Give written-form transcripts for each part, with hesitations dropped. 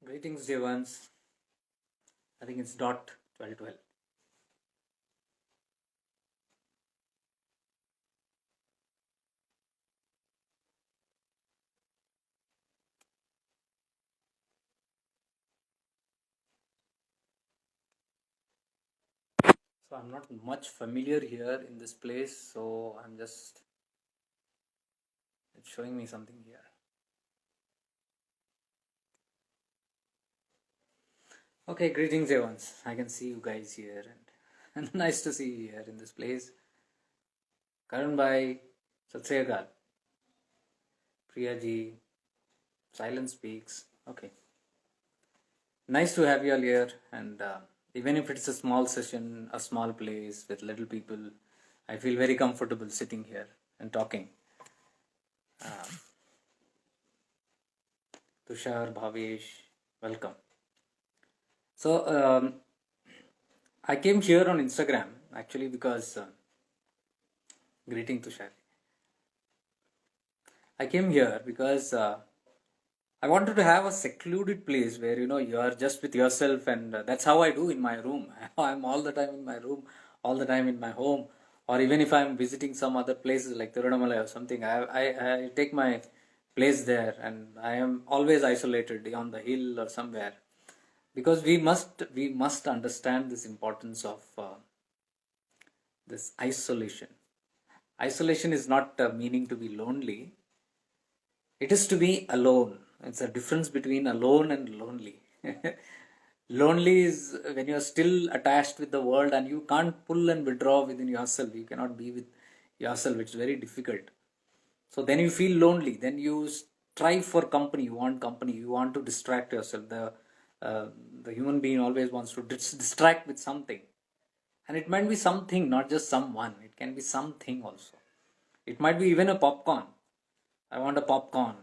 Greetings, dear ones. I think it's dot 12:12. So I'm not much familiar here in this place, so I'm just it's showing me something here. Okay, greetings, dear ones. I can see you guys here, and nice to see you here in this place. Karan Bhai, Sat Sri Akal, Priya Ji, Silence Speaks. Okay, nice to have you all here, and even if it's a small session, a small place with little people, I feel very comfortable sitting here and talking. Tushar, Bhavesh, welcome. So I came here on Instagram actually because greeting Tushar. I came here because I wanted to have a secluded place where you are just with yourself, and that's how I do in my room. I'm all the time in my room, all the time in my home, or even if I'm visiting some other places like Tirunamalai or something, I take my place there, and I am always isolated on the hill or somewhere because we must understand this importance of this isolation. Isolation is not meaning to be lonely, it is to be alone. It's a difference between alone and lonely. Lonely is when you're still attached with the world and you can't pull and withdraw within yourself. You cannot be with yourself. It's very difficult. So then you feel lonely. Then you strive for company. You want company. You want to distract yourself. Uh, the human being always wants to distract with something, and it might be something, not just someone. It can be something also. It might be even a popcorn. I want a popcorn,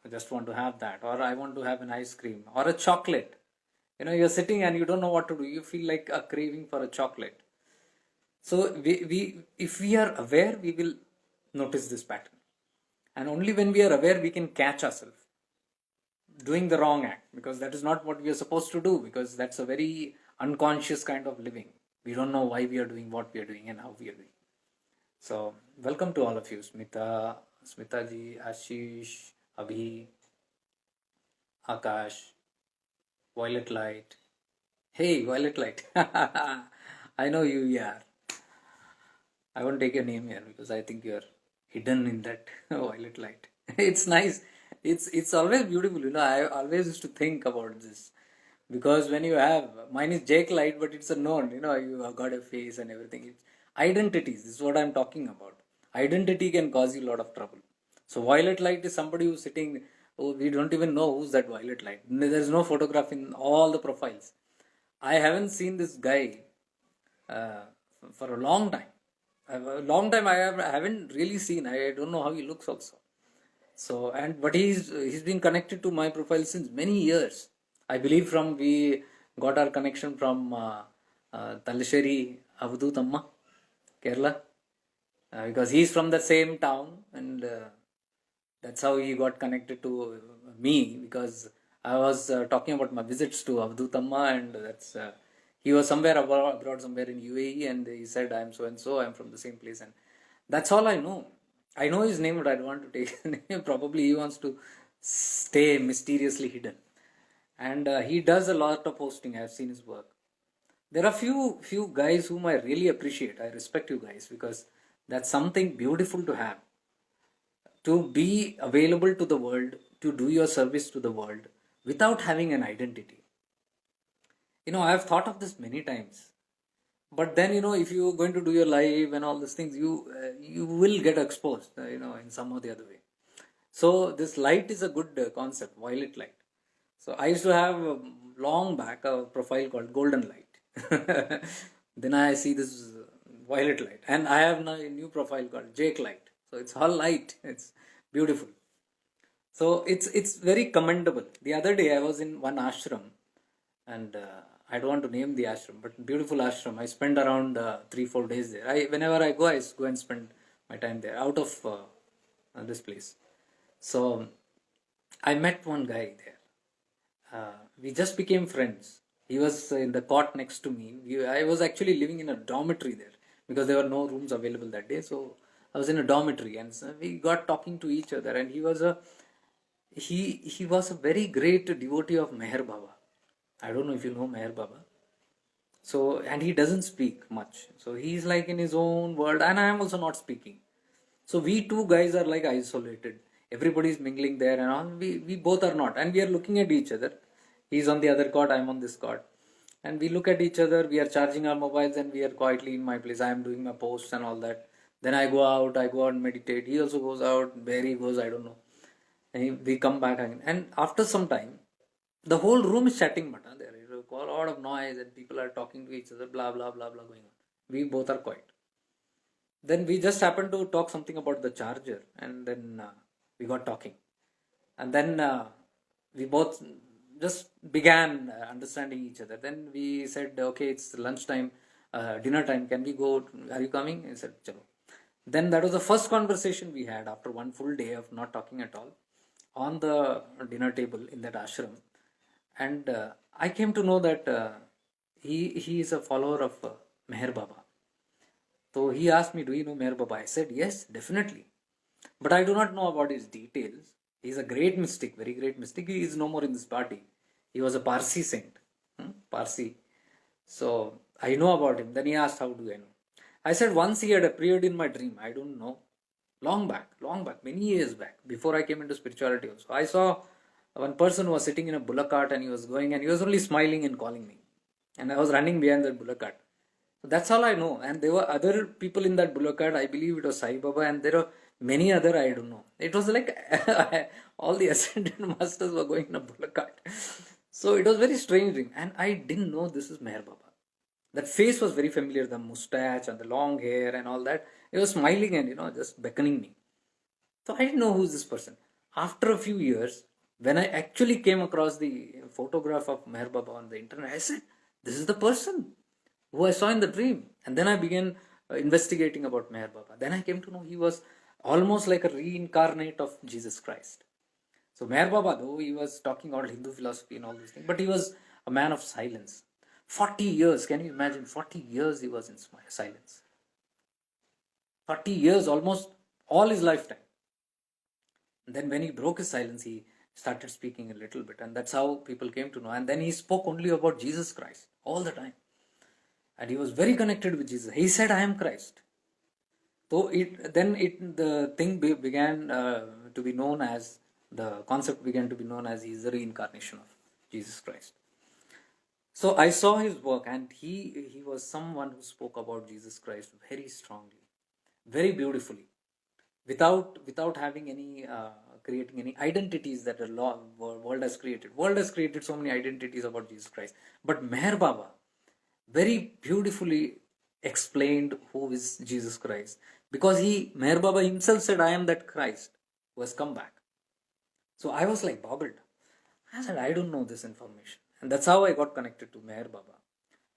I just want to have that, or I want to have an ice cream or a chocolate. You're sitting and you don't know what to do. You feel like a craving for a chocolate. So we if we are aware, we will notice this pattern. And only when we are aware, we can catch ourselves doing the wrong act, because that is not what we are supposed to do, because that's a very unconscious kind of living. We don't know why we are doing what we are doing and how we are doing. So welcome to all of you, Smita ji, Ashish, Abhi, Akash, Violet Light. Hey, Violet Light. I know you, yeah. I won't take your name here because I think you're hidden in that violet light. It's nice. It's always beautiful. I always used to think about this because when you have mine is Jake Light, but it's a known. You have got a face and everything. It's identities. This is what I'm talking about. Identity can cause you a lot of trouble. So violet light is somebody who's sitting. Oh, we don't even know who's that violet light. There's no photograph in all the profiles. I haven't seen this guy uh, for a long time. A long time I haven't really seen. I don't know how he looks also. So but he's been connected to my profile since many years. I believe from we got our connection from Talasheri Avadut Amma, Kerala, because he's from the same town, and that's how he got connected to me, because I was talking about my visits to Avadut Amma, and that's he was somewhere abroad, somewhere in UAE, and he said, I'm so and so, I'm from the same place, and that's all I know. I know his name, but I don't want to take his name. Probably he wants to stay mysteriously hidden. And he does a lot of posting. I've seen his work. There are few guys whom I really appreciate. I respect you guys because that's something beautiful to have. To be available to the world, to do your service to the world without having an identity. I've thought of this many times. But then, if you're going to do your live and all these things, you will get exposed, in some or the other way. So this light is a good concept, violet light. So I used to have long back a profile called golden light. Then I see this violet light, and I have now a new profile called Jake light. So it's all light. It's beautiful. So it's very commendable. The other day I was in one ashram, and I don't want to name the ashram, but beautiful ashram. I spent around 3-4 days there. Whenever I go and spend my time there out of this place. So I met one guy there. we just became friends. He was in the cot next to me. I was actually living in a dormitory there because there were no rooms available that day. So I was in a dormitory, and so we got talking to each other. And he was a very great devotee of Meher Baba. I don't know if you know Meher Baba. So, and he doesn't speak much. So he's like in his own world, and I am also not speaking. So we two guys are like isolated. Everybody's mingling there, and all. We both are not, and we are looking at each other. He's on the other cot, I'm on this cot, and we look at each other. We are charging our mobiles, and we are quietly in my place. I am doing my posts and all that. Then I go out. I go out and meditate. He also goes out. Where he goes, I don't know. And we come back again. And after some time, the whole room is chatting. Mata. There is a lot of noise, and people are talking to each other. Blah blah blah blah going on. We both are quiet. Then we just happened to talk something about the charger, and then we got talking, and then we both just began understanding each other. Then we said, okay, it's lunchtime, dinner time, can we go, are you coming? He said, chalo. Then that was the first conversation we had after one full day of not talking at all on the dinner table in that ashram. And I came to know that he is a follower of Meher Baba. So he asked me, do you know Meher Baba? I said, yes, definitely. But I do not know about his details. He is a great mystic, very great mystic. He is no more in this party. He was a Parsi saint. Parsi. So I know about him. Then he asked, how do I know? I said, once he had appeared in my dream. I don't know. Long back, many years back, before I came into spirituality also. I saw one person who was sitting in a bullock cart, and he was going, and he was only smiling and calling me. And I was running behind that bullock cart. So that's all I know. And there were other people in that bullock cart. I believe it was Sai Baba, and there are many other, I don't know. It was like all the ascended masters were going in a bullock cart. So it was very strange thing. And I didn't know this is Meher Baba. That face was very familiar, the mustache and the long hair and all that. He was smiling and, just beckoning me. So I didn't know who's this person. After a few years, when I actually came across the photograph of Meher Baba on the internet, I said, this is the person who I saw in the dream. And then I began investigating about Meher Baba. Then I came to know he was almost like a reincarnate of Jesus Christ. So Meher Baba, though he was talking about Hindu philosophy and all these things, but he was a man of silence. 40 years, can you imagine? 40 years he was in silence. 40 years, almost all his lifetime. And then when he broke his silence, he started speaking a little bit, and that's how people came to know. And then he spoke only about Jesus Christ all the time. And he was very connected with Jesus. He said, I am Christ. So the thing began to be known as, the concept began to be known as he is the reincarnation of Jesus Christ. So I saw his work, and he was someone who spoke about Jesus Christ very strongly, very beautifully, without having any creating any identities that the world has created. World has created so many identities about Jesus Christ, but Meher Baba very beautifully explained who is Jesus Christ, because Meher Baba himself said, I am that Christ who has come back. So I was like boggled. I said, I don't know this information. And that's how I got connected to Meher Baba.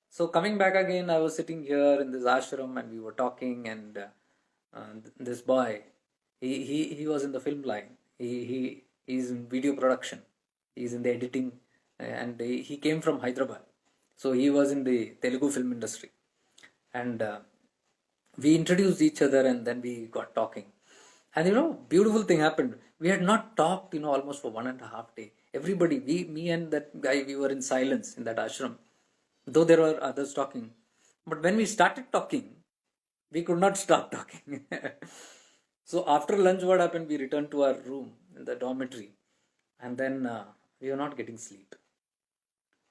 So coming back again, I was sitting here in this ashram, and we were talking, and this boy, he was in the film line. He's in video production. He's in the editing, and he came from Hyderabad. So he was in the Telugu film industry. And we introduced each other, and then we got talking. And beautiful thing happened. We had not talked, almost for 1.5 days. Everybody, me and that guy, we were in silence in that ashram, though there were others talking. But when we started talking, we could not stop talking. So after lunch, what happened? We returned to our room in the dormitory, and then we were not getting sleep.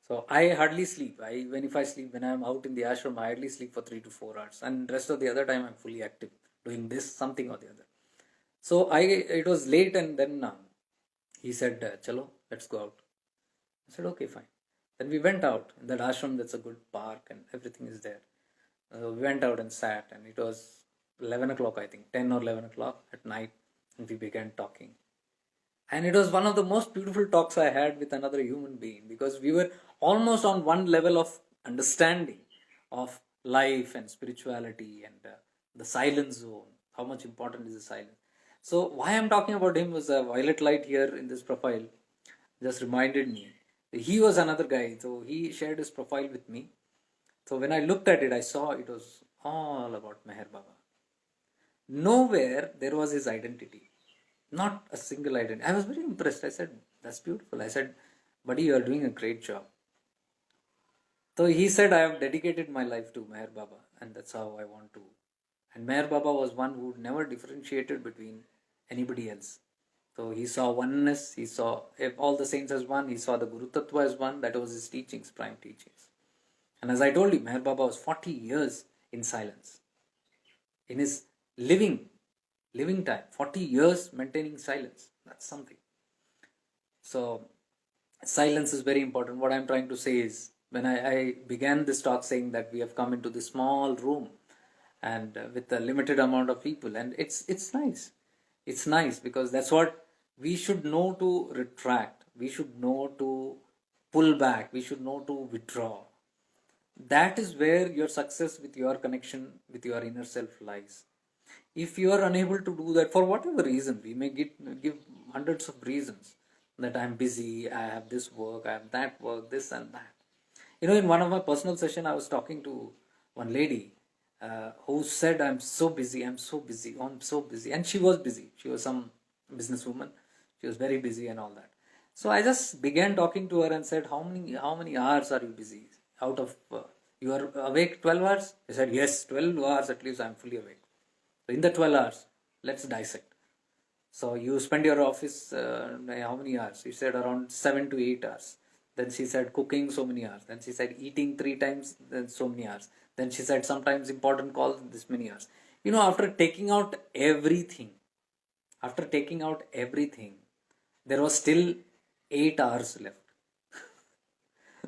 So I hardly sleep. If I sleep, when I'm out in the ashram, I hardly sleep for 3 to 4 hours, and rest of the other time I'm fully active, doing this, something or the other. So it was late, and then he said, chalo, let's go out. I said, okay, fine. Then we went out in that ashram. That's a good park, and everything is there. We went out and sat, and it was 11 o'clock, I think, 10 or 11 o'clock at night, and we began talking. And it was one of the most beautiful talks I had with another human being, because we were almost on one level of understanding of life and spirituality and the silence zone. How much important is the silence? So why I'm talking about him was a violet light here in this profile just reminded me He was another guy, so he shared his profile with me. So when I looked at it, I saw it was all about Meher Baba. Nowhere there was his identity, not a single identity. I was very impressed. I said, "That's beautiful." I said, "Buddy, you are doing a great job." So he said, "I have dedicated my life to Meher Baba, and that's how I want to." And Meher Baba was one who never differentiated between anybody else. So he saw oneness, he saw all the saints as one, he saw the Guru Tattva as one. That was his teachings, prime teachings. And as I told you, Meher Baba was 40 years in silence. In his living time, 40 years maintaining silence. That's something. So silence is very important. What I'm trying to say is, when I began this talk saying that we have come into this small room and with a limited amount of people, and it's nice. It's nice because that's what we should know to retract. We should know to pull back. We should know to withdraw. That is where your success with your connection with your inner self lies. If you are unable to do that for whatever reason, we may give hundreds of reasons that I'm busy, I have this work, I have that work, this and that. In one of my personal session, I was talking to one lady who said, I'm so busy, I'm so busy, I'm so busy. And she was busy. She was some businesswoman. She was very busy and all that. So I just began talking to her and said, how many hours are you busy? Out of, you are awake 12 hours? She said, yes, 12 hours at least I'm fully awake. So in the 12 hours, let's dissect. So you spend your office, how many hours? She said around 7 to 8 hours. Then she said cooking so many hours. Then she said eating 3 times, then so many hours. Then she said sometimes important calls, this many hours. After taking out everything, there was still 8 hours left.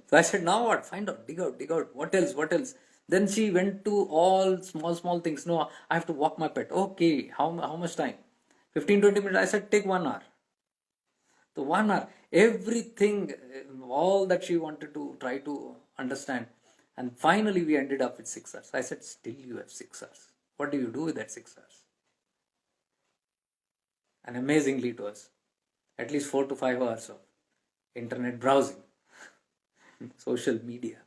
So I said, now what? Find out, dig out. What else? Then she went to all small things. No, I have to walk my pet. Okay, how much time? 15-20 minutes. I said, take 1 hour. So 1 hour, everything, all that she wanted to try to understand. And finally we ended up with 6 hours. I said, still you have 6 hours. What do you do with that 6 hours? And amazingly it was at least 4 to 5 hours of internet browsing, social media.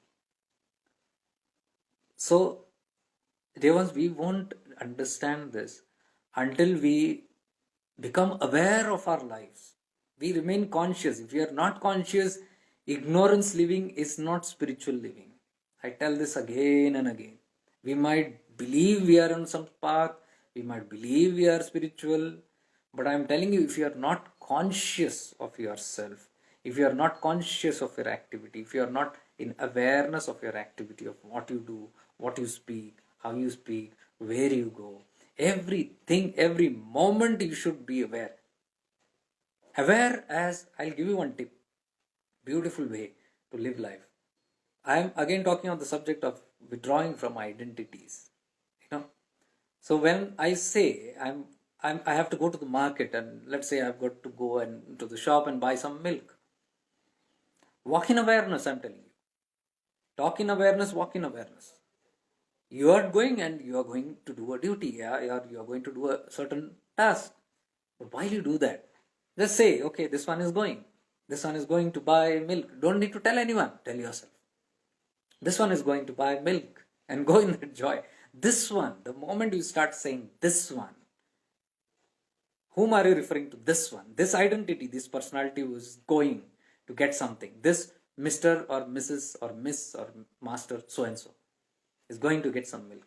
So, Devans, we won't understand this until we become aware of our lives. We remain conscious. If we are not conscious, ignorance living is not spiritual living. I tell this again and again. We might believe we are on some path, we might believe we are spiritual, but I am telling you, if you are not conscious of yourself, if you are not conscious of your activity, if you are not in awareness of your activity, of what you do, what you speak, how you speak, where you go, everything, every moment you should be aware. Aware as, I'll give you one tip, beautiful way to live life. I am again talking on the subject of withdrawing from identities. So when I say I have to go to the market, and let's say I've got to go and to the shop and buy some milk. Walk in awareness, I'm telling you. Talk in awareness, walk in awareness. You are going and you are going to do a duty, you are going to do a certain task. But while you do that, just say, okay, this one is going to buy milk. Don't need to tell anyone, tell yourself. This one is going to buy milk, and go in that joy. This one, the moment you start saying this one, whom are you referring to? This one, this identity, this personality who is going to get something. This Mr. or Mrs. or Miss or Master so and so is going to get some milk.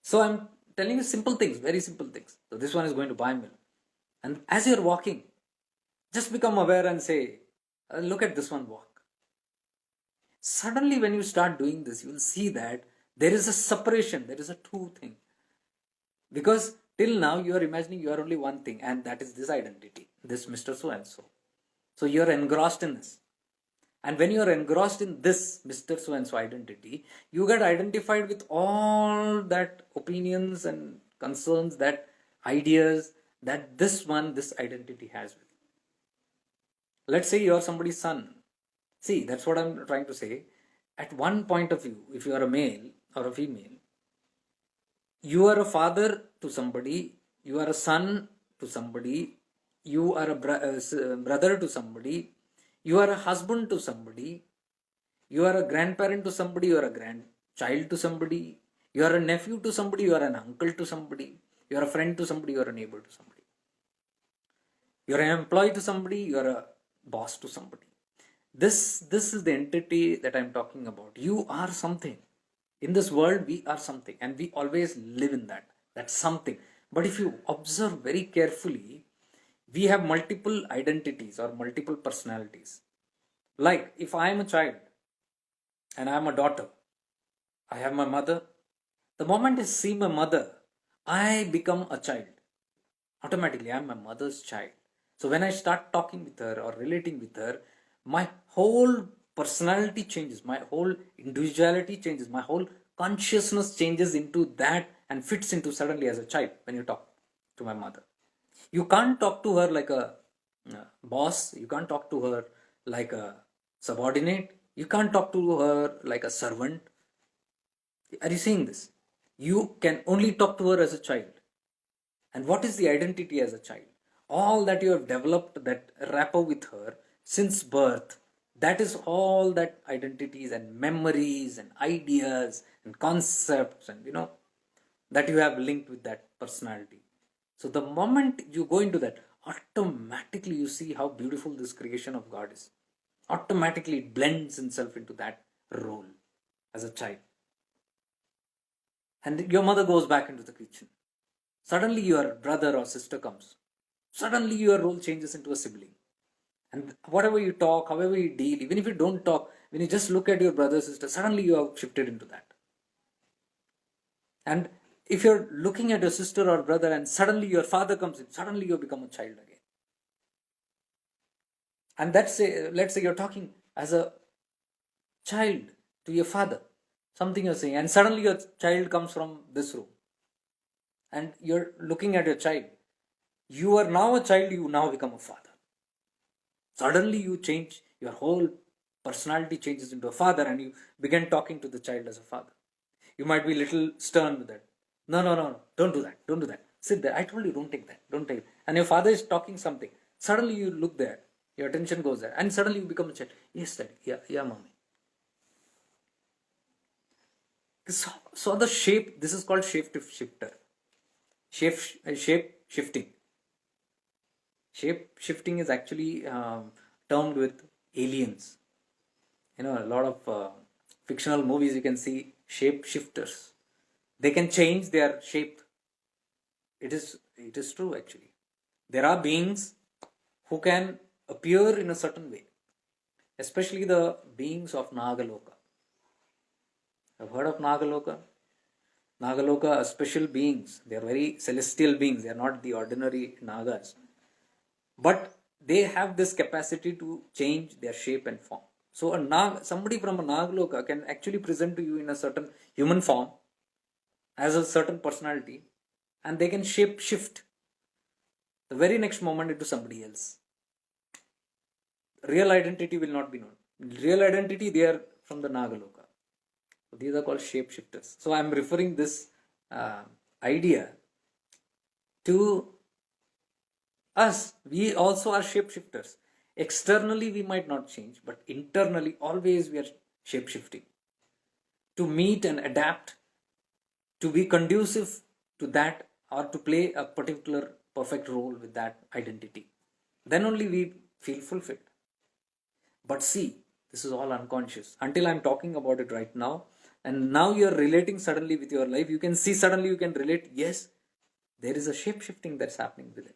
So I'm telling you simple things, very simple things. So this one is going to buy milk. And as you're walking, just become aware and say, look at this one walk. Suddenly when you start doing this, you will see that there is a separation, there is a two thing. Because till now you are imagining you are only one thing, and that is this identity, this Mr. So and so. So you are engrossed in this. And when you are engrossed in this Mr. So and so identity, you get identified with all that opinions and concerns, that ideas that this identity has with. Let's say you are somebody's son. See, that's what I'm trying to say. At one point of view, if you are a male or a female, you are a father to somebody, you are a son to somebody, you are a brother to somebody, You are a husband to somebody, you are a grandparent to somebody, you are a grandchild to somebody, you are a nephew to somebody, you are an uncle to somebody, you are a friend to somebody, you are a neighbor to somebody. You are an employee to somebody, you are a boss to somebody. This is the entity that I'm talking about. You are something. In this world, we are something, and we always live in that. That's something. But if you observe very carefully, we have multiple identities or multiple personalities. Like if I am a child and I am a daughter, I have my mother. The moment I see my mother, I become a child. Automatically, I am my mother's child. So when I start talking with her or relating with her, my whole personality changes, my whole individuality changes, my whole consciousness changes into that and fits into suddenly as a child when you talk to my mother. You can't talk to her like a boss, you can't talk to her like a subordinate, you can't talk to her like a servant. Are you saying this? You can only talk to her as a child. And what is the identity as a child? All that you have developed, that rapport with her since birth, that is all that identities and memories and ideas and concepts and that you have linked with that personality. So the moment you go into that, automatically you see how beautiful this creation of God is. Automatically it blends itself into that role as a child. And your mother goes back into the kitchen. Suddenly your brother or sister comes. Suddenly your role changes into a sibling. And whatever you talk, however you deal, even if you don't talk, when you just look at your brother or sister, suddenly you have shifted into that. And if you're looking at your sister or brother and suddenly your father comes in, suddenly you become a child again. And let's say you're talking as a child to your father, something you're saying, and suddenly your child comes from this room. And you're looking at your child. You are now a child, you now become a father. Suddenly you change, your whole personality changes into a father and you begin talking to the child as a father. You might be a little stern with that. No, don't do that, don't do that. Sit there, I told you don't take that, don't take it. And your father is talking something. Suddenly you look there, your attention goes there, and suddenly you become a child. Yes, daddy, yeah, mommy. So the shape, this is called shape shifter. Shape shifting. Shape shifting is actually termed with aliens. A lot of fictional movies you can see shape shifters. They can change their shape. It is true actually. There are beings who can appear in a certain way, especially the beings of Nagaloka. I've heard of Nagaloka. Nagaloka are special beings. They are very celestial beings. They are not the ordinary Nagas. But they have this capacity to change their shape and form. So somebody from a Nagaloka can actually present to you in a certain human form as a certain personality, and they can shape shift the very next moment into somebody else. Real identity will not be known. Real identity, they are from the Nagaloka. So these are called shapeshifters. So I am referring this idea to us. We also are shapeshifters. Externally, we might not change, but internally, always we are shapeshifting to meet and adapt, to be conducive to that, or to play a particular perfect role with that identity. Then only we feel fulfilled. But see, this is all unconscious until I'm talking about it right now. And now you're relating suddenly with your life. You can see suddenly you can relate. Yes, there is a shape shifting that's happening with it.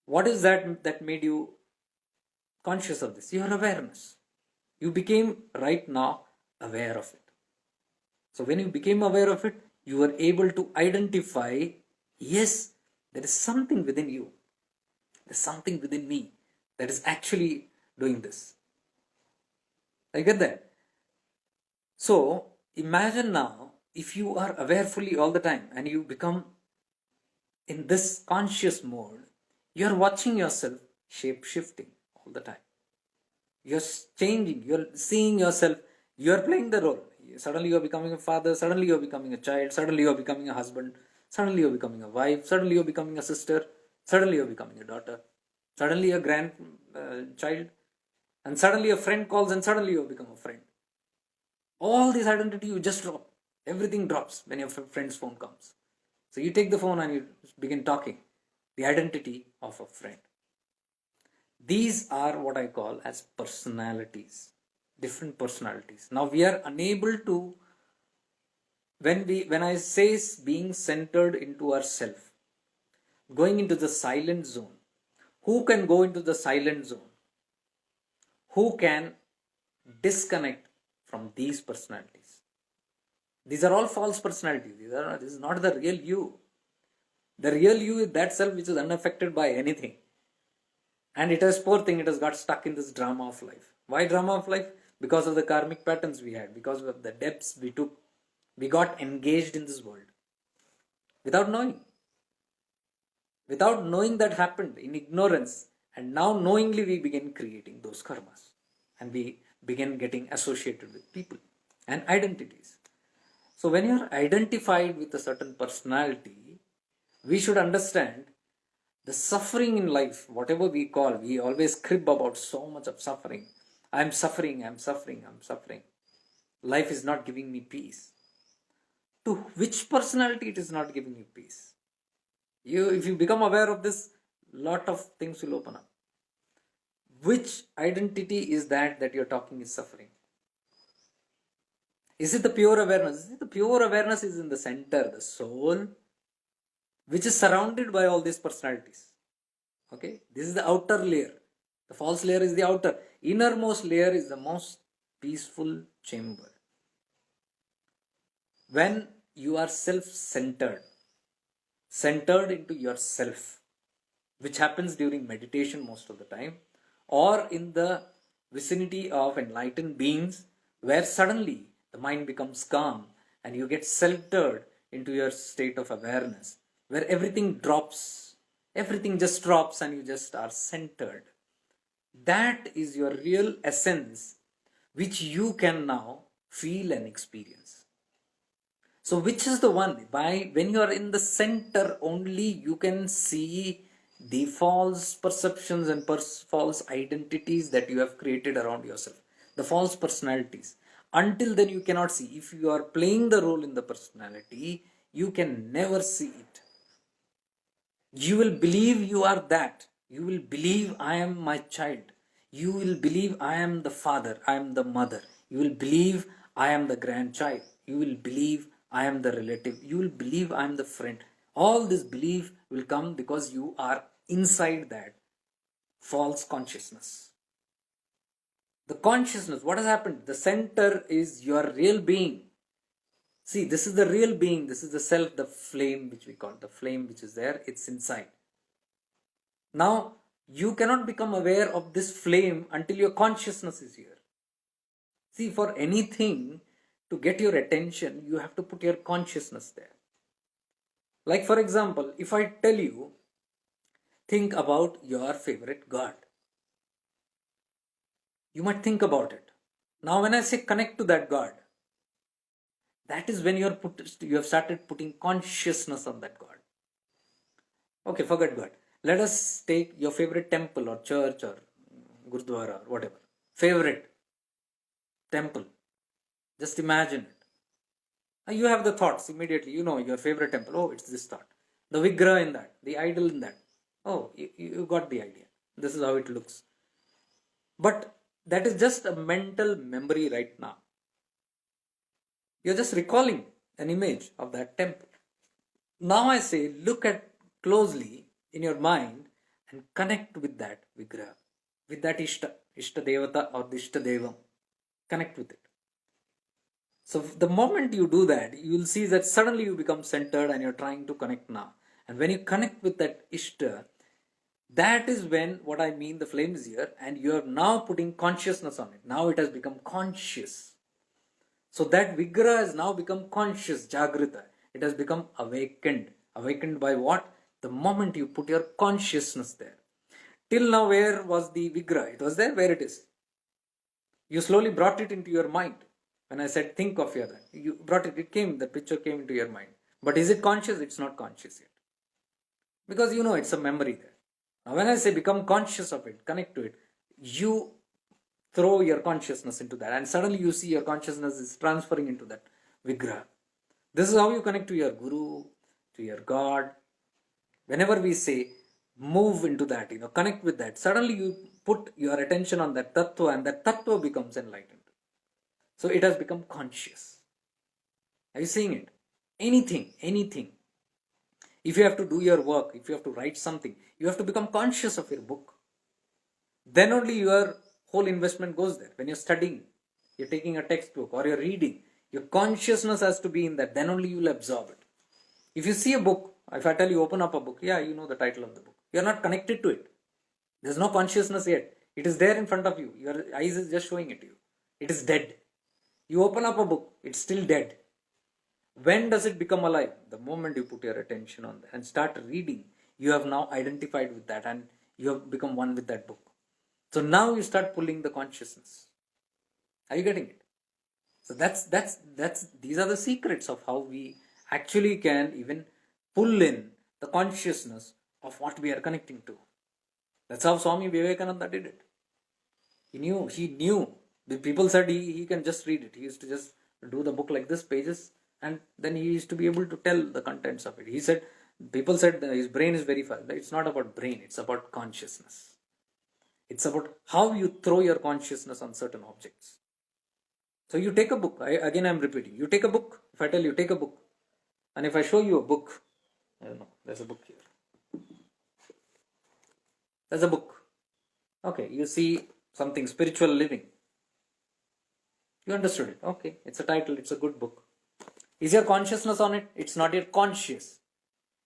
What is that made you conscious of this? Your awareness. You became right now aware of it. So when you became aware of it, you were able to identify, yes, there is something within you. There's something within me that is actually doing this. I get that. So imagine now if you are aware fully all the time and you become in this conscious mode, you're watching yourself shape shifting all the time. You're changing, you're seeing yourself, you're playing the role. Suddenly you're becoming a father, suddenly you're becoming a child, suddenly you're becoming a husband, suddenly you're becoming a wife, suddenly you're becoming a sister, suddenly you're becoming a daughter, suddenly a grandchild, And suddenly a friend calls and suddenly you become a friend. All this identity you just drop. Everything drops when your friend's phone comes. So you take the phone and you begin talking. The identity of a friend. These are what I call as personalities. Different personalities. Now we are unable to, when I say being centered into ourself, going into the silent zone. Who can go into the silent zone? Who can disconnect from these personalities? These are all false personalities. This is not the real you. The real you is that self which is unaffected by anything. And it has, poor thing, it has got stuck in this drama of life. Why drama of life? Because of the karmic patterns we had, because of the depths we took. We got engaged in this world without knowing. Without knowing that happened, in ignorance. And now knowingly we begin creating those karmas. And we begin getting associated with people and identities. So when you are identified with a certain personality, we should understand the suffering in life, whatever we call, we always crib about so much of suffering. I'm suffering, I'm suffering, I'm suffering. Life is not giving me peace. To which personality it is not giving you peace? If you become aware of this, lot of things will open up. Which identity is that you're talking is suffering? Is it the pure awareness? The pure awareness is in the center, the soul, which is surrounded by all these personalities. Okay, this is the outer layer. The false layer is the outer. Innermost layer is the most peaceful chamber. When you are self-centered, centered into yourself, which happens during meditation most of the time, or in the vicinity of enlightened beings, where suddenly the mind becomes calm and you get centered into your state of awareness, where everything drops, everything just drops and you just are centered. That is your real essence, which you can now feel and experience. So which is the one? When you are in the center only, you can see the false perceptions and false identities that you have created around yourself, the false personalities. Until then you cannot see. If you are playing the role in the personality, you can never see it. You will believe you are that. You will believe I am my child. You will believe I am the father, I am the mother. You will believe I am the grandchild. You will believe I am the relative. You will believe I am the friend. All this belief will come because you are inside that false consciousness. The consciousness, what has happened? The center is your real being. See, this is the real being. This is the self, the flame which we call the flame which is there. It's inside. Now, you cannot become aware of this flame until your consciousness is here. See, for anything to get your attention, you have to put your consciousness there. Like, for example, if I tell you, think about your favorite god. You might think about it. Now, when I say connect to that god, that is when you have started putting consciousness on that god. Okay, forget God. Let us take your favorite temple or church or gurdwara or whatever. Favorite temple. Just imagine it. You have the thoughts immediately. You know your favorite temple. Oh, it's this thought. The vigraha in that. The idol in that. Oh, you got the idea. This is how it looks. But that is just a mental memory right now. You're just recalling an image of that temple. Now I say, look at closely in your mind and connect with that vigraha, with that Ishta Devata or the Ishta Devam. Connect with it. So the moment you do that, you will see that suddenly you become centered and you're trying to connect now. And when you connect with that Ishta, that is when, what I mean, the flame is here and you're now putting consciousness on it. Now it has become conscious. So that vigraha has now become conscious, Jagrita. It has become awakened. Awakened by what? The moment you put your consciousness there. Till now, where was the vigraha? It was there where it is. You slowly brought it into your mind. When I said think of your, you brought it, the picture came into your mind. But is it conscious? It's not conscious yet. Because you know it's a memory there. Now when I say become conscious of it, connect to it, you throw your consciousness into that, and suddenly you see your consciousness is transferring into that vigraha. This is how you connect to your guru, to your God. Whenever we say move into that, connect with that, suddenly you put your attention on that tattva, and that tattva becomes enlightened. So it has become conscious. Are you seeing it? Anything. If you have to do your work, if you have to write something, you have to become conscious of your book. Then only your whole investment goes there. When you're studying, you're taking a textbook or you're reading, your consciousness has to be in that. Then only you will absorb it. If you see a book, if I tell you open up a book, yeah, you know the title of the book. You're not connected to it. There's no consciousness yet. It is there in front of you. Your eyes is just showing it to you. It is dead. You open up a book, it's still dead. When does it become alive? The moment you put your attention on that and start reading, you have now identified with that and you have become one with that book. So now you start pulling the consciousness. Are you getting it? So that's these are the secrets of how we actually can even pull in the consciousness of what we are connecting to. That's how Swami Vivekananda did it. He knew. The people said he can just read it. He used to just do the book like this, pages, and then he used to be able to tell the contents of it. He said, people said his brain is very fast. It's not about brain, it's about consciousness. It's about how you throw your consciousness on certain objects. So you take a book, I'm repeating, you take a book. If I tell you take a book, and if I show you a book, I don't know, there's a book here. There's a book. Okay, you see something, spiritual living. You understood it. Okay, it's a title, it's a good book. Is your consciousness on it? It's not yet conscious.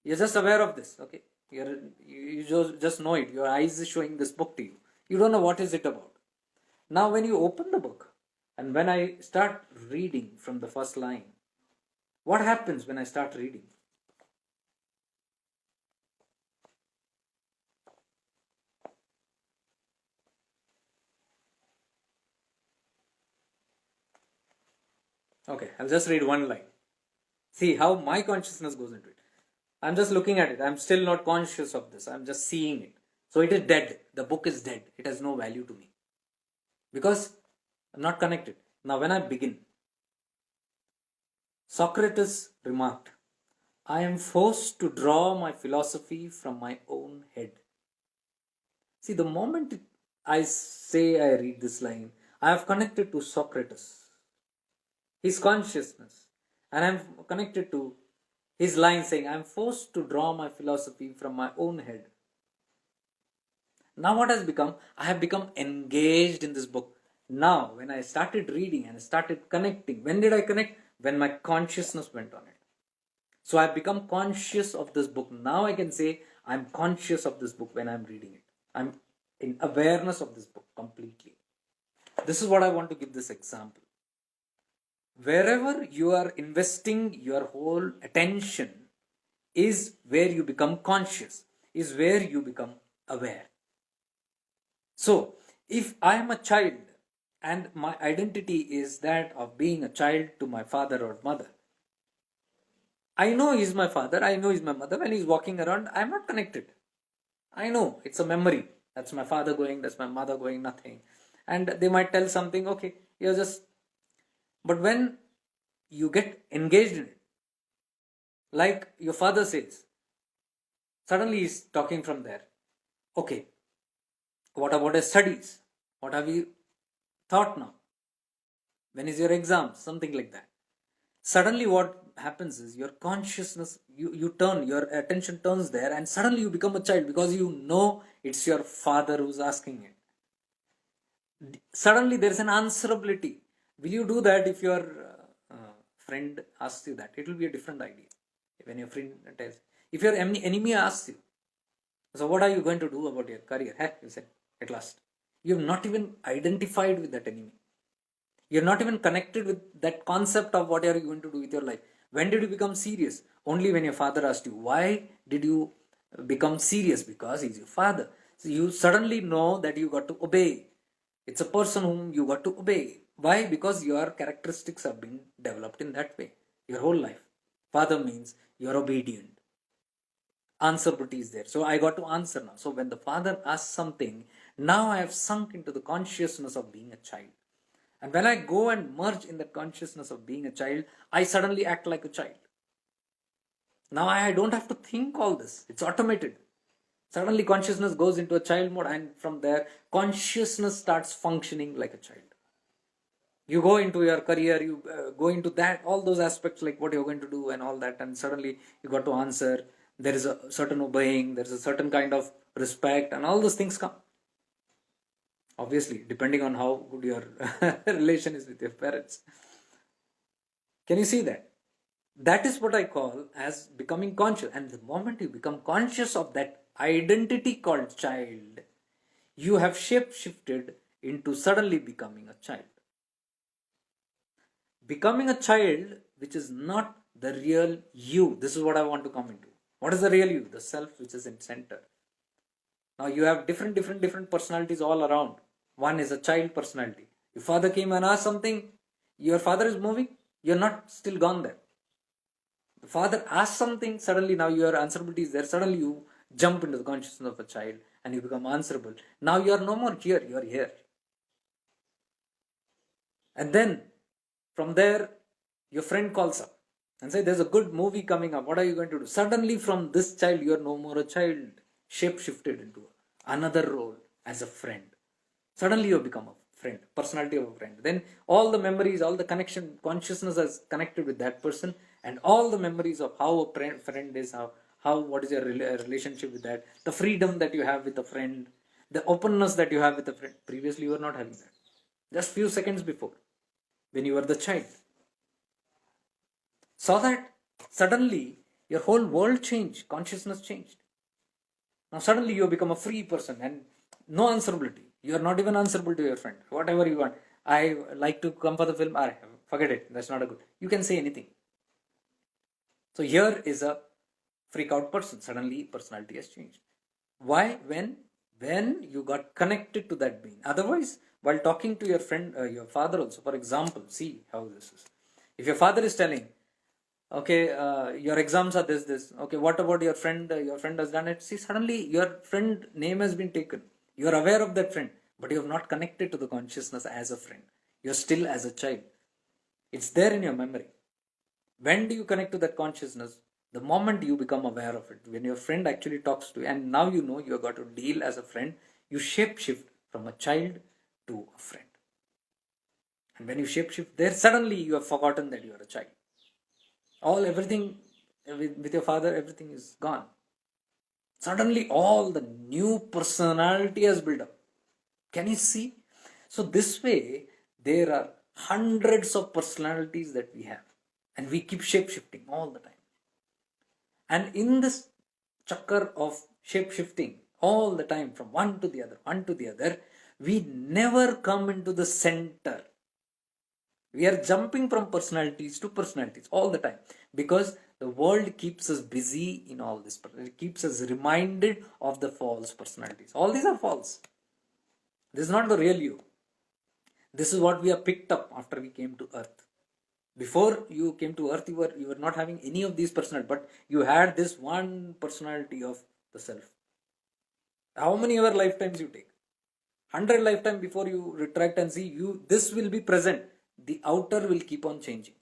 You're just aware of this. Okay, you just know it. Your eyes is showing this book to you. You don't know what is it about. Now when you open the book, and when I start reading from the first line, what happens when I start reading? Okay, I'll just read one line. See how my consciousness goes into it. I'm just looking at it. I'm still not conscious of this. I'm just seeing it. So it is dead. The book is dead. It has no value to me. Because I'm not connected. Now when I begin, Socrates remarked, I am forced to draw my philosophy from my own head. See, the moment I read this line, I have connected to Socrates, his consciousness, and I'm connected to his line saying, I am forced to draw my philosophy from my own head. Now what has become? I have become engaged in this book. Now, when I started reading and started connecting, when did I connect? When my consciousness went on it. So I've become conscious of this book. Now I can say I'm conscious of this book when I'm reading it. I'm in awareness of this book completely. This is what I want to give this example. Wherever you are investing your whole attention is where you become conscious, is where you become aware. So, if I am a child and my identity is that of being a child to my father or mother, I know he's my father, I know he's my mother. When he's walking around, I'm not connected. I know it's a memory. That's my father going, that's my mother going, nothing. And they might tell something, okay, you're just. But when you get engaged in it, like your father says, suddenly he's talking from there. Okay, what about his studies? What have you thought now? When is your exam? Something like that. Suddenly what happens is your consciousness, you turn, your attention turns there, and suddenly you become a child because you know it's your father who's asking it. Suddenly there's an answerability. Will you do that if your friend asks you that? It will be a different idea. When your friend tells, if your enemy asks you, so what are you going to do about your career? You said, at last. You have not even identified with that enemy. You're not even connected with that concept of what are you going to do with your life. When did you become serious? Only when your father asked you. Why did you become serious? Because he's your father. So you suddenly know that you got to obey. It's a person whom you got to obey. Why? Because your characteristics have been developed in that way. Your whole life. Father means you're obedient. Answerability is there. So I got to answer now. So when the father asks something, Now I have sunk into the consciousness of being a child. And when I go and merge in the consciousness of being a child, I suddenly act like a child. Now I don't have to think all this. It's automated. Suddenly consciousness goes into a child mode, and from there, consciousness starts functioning like a child. You go into your career, you go into that, all those aspects like what you're going to do and all that, and suddenly you got to answer. There is a certain obeying, there's a certain kind of respect, and all those things come. Obviously, depending on how good your relation is with your parents. Can you see that? That is what I call as becoming conscious. And the moment you become conscious of that identity called child, you have shape shifted into suddenly becoming a child. Becoming a child which is not the real you. This is what I want to come into. What is the real you? The self which is in center. Now you have different personalities all around. One is a child personality. Your father came and asked something, your father is moving, you're not still gone there. The father asks something, suddenly now your answerability is there, suddenly you jump into the consciousness of a child and you become answerable. Now you are no more here, you are here. And then from there, your friend calls up and says, there's a good movie coming up, what are you going to do? Suddenly from this child, you are no more a child, shape shifted into another role as a friend. Suddenly you become a friend, personality of a friend. Then all the memories, all the connection, consciousness is connected with that person, and all the memories of how a friend is, what is your relationship with that, the freedom that you have with a friend, the openness that you have with a friend. Previously you were not having that. Just few seconds before, when you were the child. So that suddenly your whole world changed, consciousness changed. Now suddenly you become a free person and no answerability. You are not even answerable to your friend. Whatever you want. I like to come for the film. Forget it. That's not a good. You can say anything. So here is a freak out person. Suddenly personality has changed. Why? When you got connected to that being. Otherwise, while talking to your friend, your father also, for example, see how this is. If your father is telling, okay, your exams are this. Okay, what about your friend? Your friend has done it. See, suddenly your friend name has been taken. You are aware of that friend, but you have not connected to the consciousness as a friend. You're still as a child. It's there in your memory. When do you connect to that consciousness? The moment you become aware of it. When your friend actually talks to you, and now you know you have got to deal as a friend, you shape shift from a child to a friend. And when you shape shift there, suddenly you have forgotten that you are a child. Everything with your father, everything is gone. Suddenly all the new personality has built up. Can you see? So this way, there are hundreds of personalities that we have, and we keep shape shifting all the time. And in this chakra of shape shifting all the time from one to the other, we never come into the center. We are jumping from personalities to personalities all the time because the world keeps us busy in all this. It keeps us reminded of the false personalities. All these are false. This is not the real you. This is what we have picked up after we came to earth. Before you came to earth, you were not having any of these personalities, but you had this one personality of the self. How many ever lifetimes you take? 100 lifetime before you retract and see this will be present. The outer will keep on changing.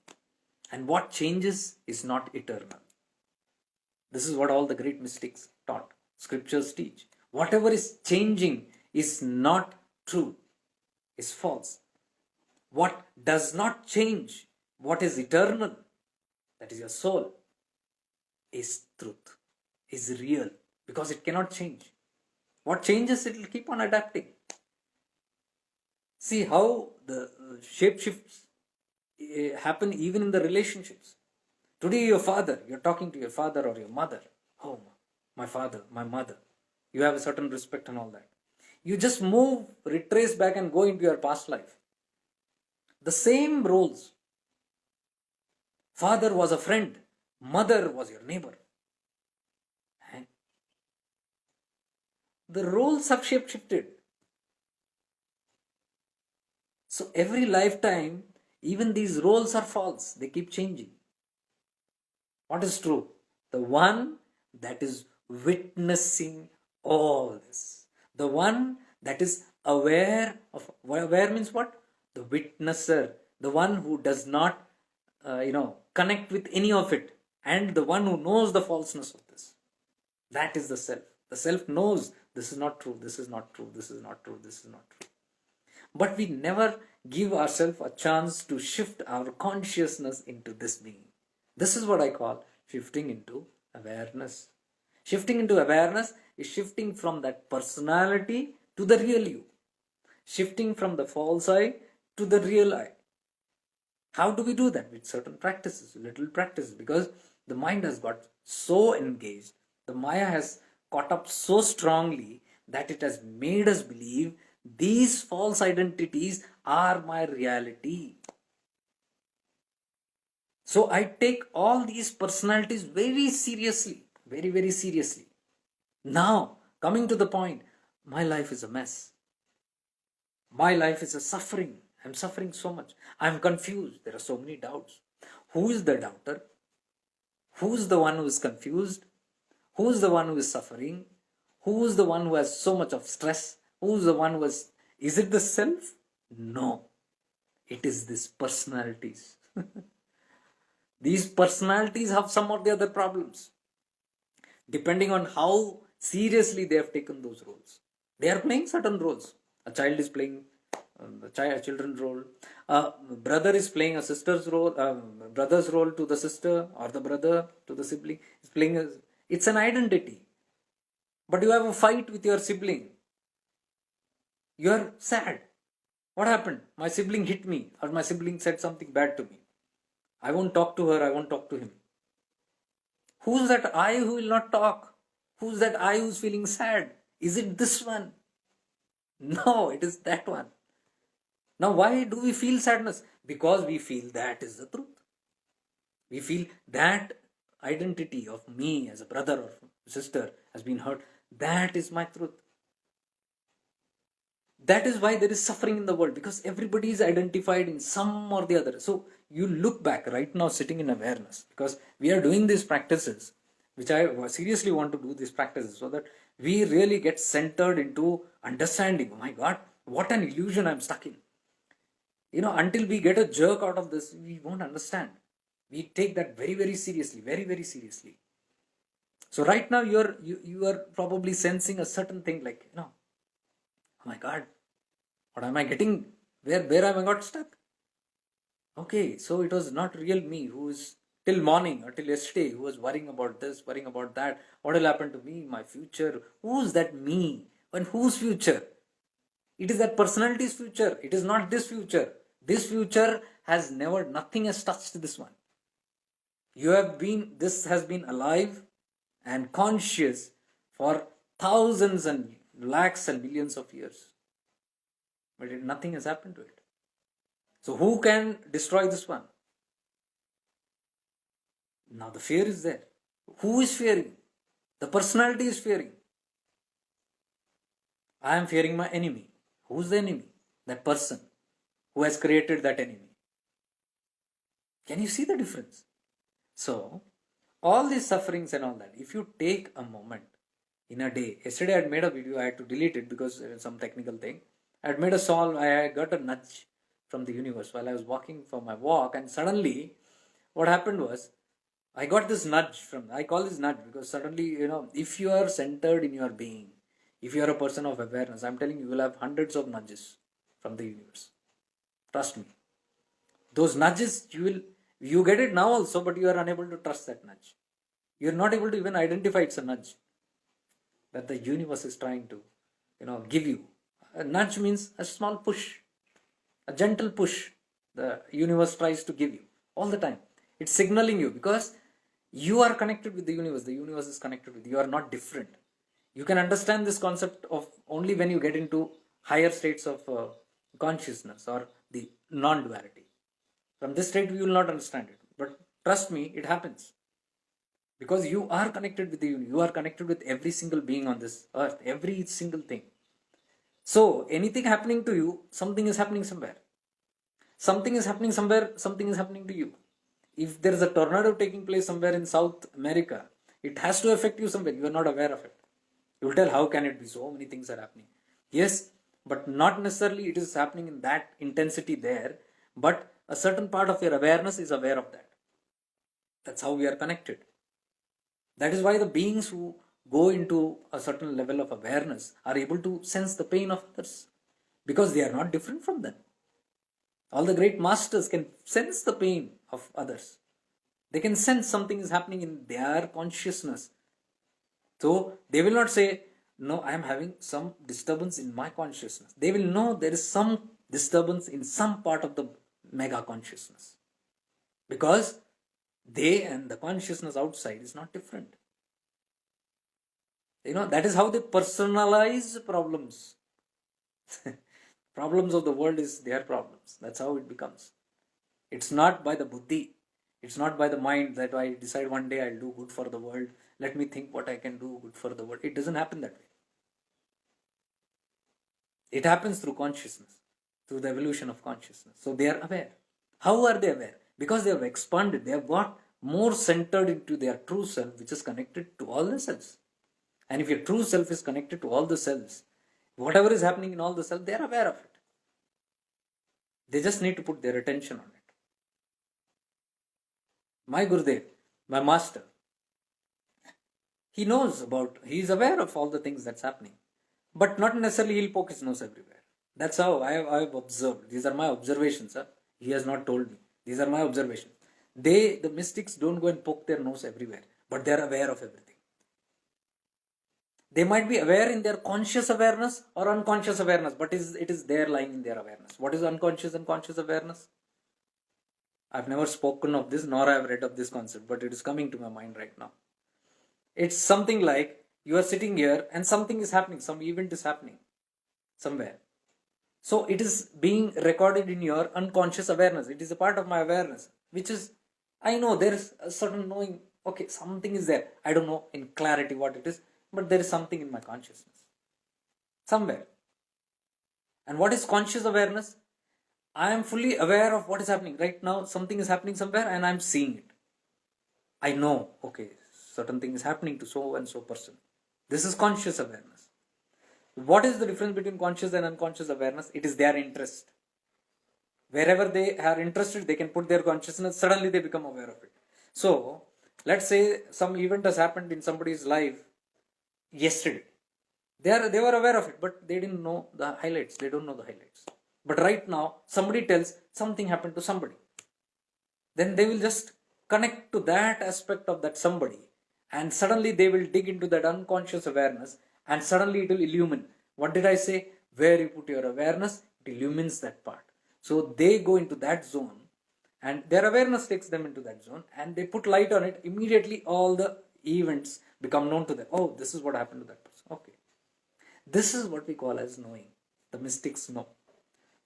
And what changes is not eternal. This is what all the great mystics taught. Scriptures teach. Whatever is changing is not true, is false. What does not change, what is eternal, that is your soul, is truth, is real, because it cannot change. What changes, it will keep on adapting. See how the shape shifts happen even in the relationships. Today you're talking to your father or your mother. Oh, my father, my mother. You have a certain respect and all that. You just retrace back and go into your past life. The same roles. Father was a friend. Mother was your neighbor. The roles have shape shifted. So every lifetime, even these roles are false. They keep changing. What is true? The one that is witnessing all this. The one that is aware of. Aware means what? The witnesser, the one who does not connect with any of it, and the one who knows the falseness of this. That is the self. The self knows this is not true, this is not true, this is not true, this is not true. But we never give ourselves a chance to shift our consciousness into this being. This is what I call shifting into awareness. Shifting into awareness is shifting from that personality to the real you. Shifting from the false I to the real I. How do we do that? With certain practices, little practices, because the mind has got so engaged, the Maya has caught up so strongly that it has made us believe these false identities are my reality. So I take all these personalities very seriously, very, very seriously. Now, coming to the point, my life is a mess. My life is a suffering. I'm suffering so much. I'm confused. There are so many doubts. Who is the doubter? Who's the one who is confused? Who's the one who is suffering? Who's the one who has so much of stress? Who's the one who has... Is it the self? No. It is these personalities. These personalities have some or the other problems. Depending on how seriously they have taken those roles. They are playing certain roles. A child is playing a children's role. A brother is playing a sister's role. Brother's role to the sister, or the brother to the sibling. Is playing it's an identity. But you have a fight with your sibling. You are sad. What happened? My sibling hit me, or my sibling said something bad to me. I won't talk to her, I won't talk to him. Who's that I who will not talk? Who's that I who's feeling sad? Is it this one? No, it is that one. Now, why do we feel sadness? Because we feel that is the truth. We feel that identity of me as a brother or sister has been hurt. That is my truth. That is why there is suffering in the world, because everybody is identified in some or the other. So you look back right now, sitting in awareness, because we are doing these practices, which I seriously want to do these practices so that we really get centered into understanding. Oh my God, what an illusion I'm stuck in. Until we get a jerk out of this, we won't understand. We take that very, very seriously, very, very seriously. So right now you are probably sensing a certain thing like, oh my God, what am I getting? Where am I got stuck? Okay, so it was not real me who is till morning or till yesterday who was worrying about this, worrying about that. What will happen to me, my future? Who's that me? And whose future? It is that personality's future. It is not this future. This future has never, nothing has touched this one. This has been alive and conscious for thousands and lakhs and millions of years. But nothing has happened to it. So who can destroy this one? Now the fear is there. Who is fearing? The personality is fearing. I am fearing my enemy. Who's the enemy? That person who has created that enemy. Can you see the difference? So, all these sufferings and all that, if you take a moment in a day, yesterday I had made a video, I had to delete it because there was some technical thing. I had made a solve, I got a nudge from the universe while I was walking for my walk, and suddenly what happened was, I got this nudge I call this nudge because suddenly, if you are centered in your being, if you are a person of awareness, I'm telling you, you will have hundreds of nudges from the universe. Trust me. Those nudges, you get it now also, but you are unable to trust that nudge. You are not able to even identify it's a nudge that the universe is trying to, give you. A nudge means a small push, a gentle push the universe tries to give you all the time. It's signaling you because you are connected with the universe is connected with you. You are not different. You can understand this concept of only when you get into higher states of consciousness or the non-duality. From this state, you will not understand it. But trust me, it happens. Because you are connected with the universe. You are connected with every single being on this earth. Every single thing. So, anything happening to you, something is happening somewhere. Something is happening somewhere, something is happening to you. If there is a tornado taking place somewhere in South America, it has to affect you somewhere. You are not aware of it. You will tell, how can it be? So many things are happening. Yes, but not necessarily it is happening in that intensity there, but a certain part of your awareness is aware of that. That's how we are connected. That is why the beings who go into a certain level of awareness are able to sense the pain of others because they are not different from them. All the great masters can sense the pain of others. They can sense something is happening in their consciousness. So they will not say, no, I am having some disturbance in my consciousness. They will know there is some disturbance in some part of the mega consciousness. Because they and the consciousness outside is not different. That is how they personalize problems. Problems of the world is their problems. That's how it becomes. It's not by the buddhi. It's not by the mind that I decide one day I'll do good for the world. Let me think what I can do good for the world. It doesn't happen that way. It happens through consciousness, through the evolution of consciousness. So they are aware. How are they aware? Because they have expanded. They have got more centered into their true self, which is connected to all the cells. And if your true self is connected to all the cells, whatever is happening in all the cells, they are aware of it. They just need to put their attention on it. My Gurudev, my master, he is aware of all the things that's happening. But not necessarily he'll poke his nose everywhere. That's how I have observed. These are my observations. He has not told me. These are my observations. The mystics don't go and poke their nose everywhere, but they're aware of everything. They might be aware in their conscious awareness or unconscious awareness, but it is there lying in their awareness. What is unconscious and conscious awareness? I've never spoken of this, nor I've read of this concept, but it is coming to my mind right now. It's something like you are sitting here and something is happening, some event is happening somewhere. So it is being recorded in your unconscious awareness. It is a part of my awareness, which is, I know there is a certain knowing, okay, something is there. I don't know in clarity what it is, but there is something in my consciousness somewhere. And what is conscious awareness? I am fully aware of what is happening right now. Something is happening somewhere and I'm seeing it. I know, okay, certain thing is happening to so and so person. This is conscious awareness. What is the difference between conscious and unconscious awareness? It is their interest. Wherever they are interested, they can put their consciousness, suddenly they become aware of it. So, let's say some event has happened in somebody's life yesterday. They were aware of it, but they didn't know the highlights. They don't know the highlights. But right now, somebody tells something happened to somebody. Then they will just connect to that aspect of that somebody, and suddenly they will dig into that unconscious awareness, and suddenly it will illumine. What did I say? Where you put your awareness, it illumines that part. So they go into that zone, and their awareness takes them into that zone, and they put light on it. Immediately all the events become known to them. Oh, this is what happened to that person. Okay. This is what we call as knowing. The mystics know.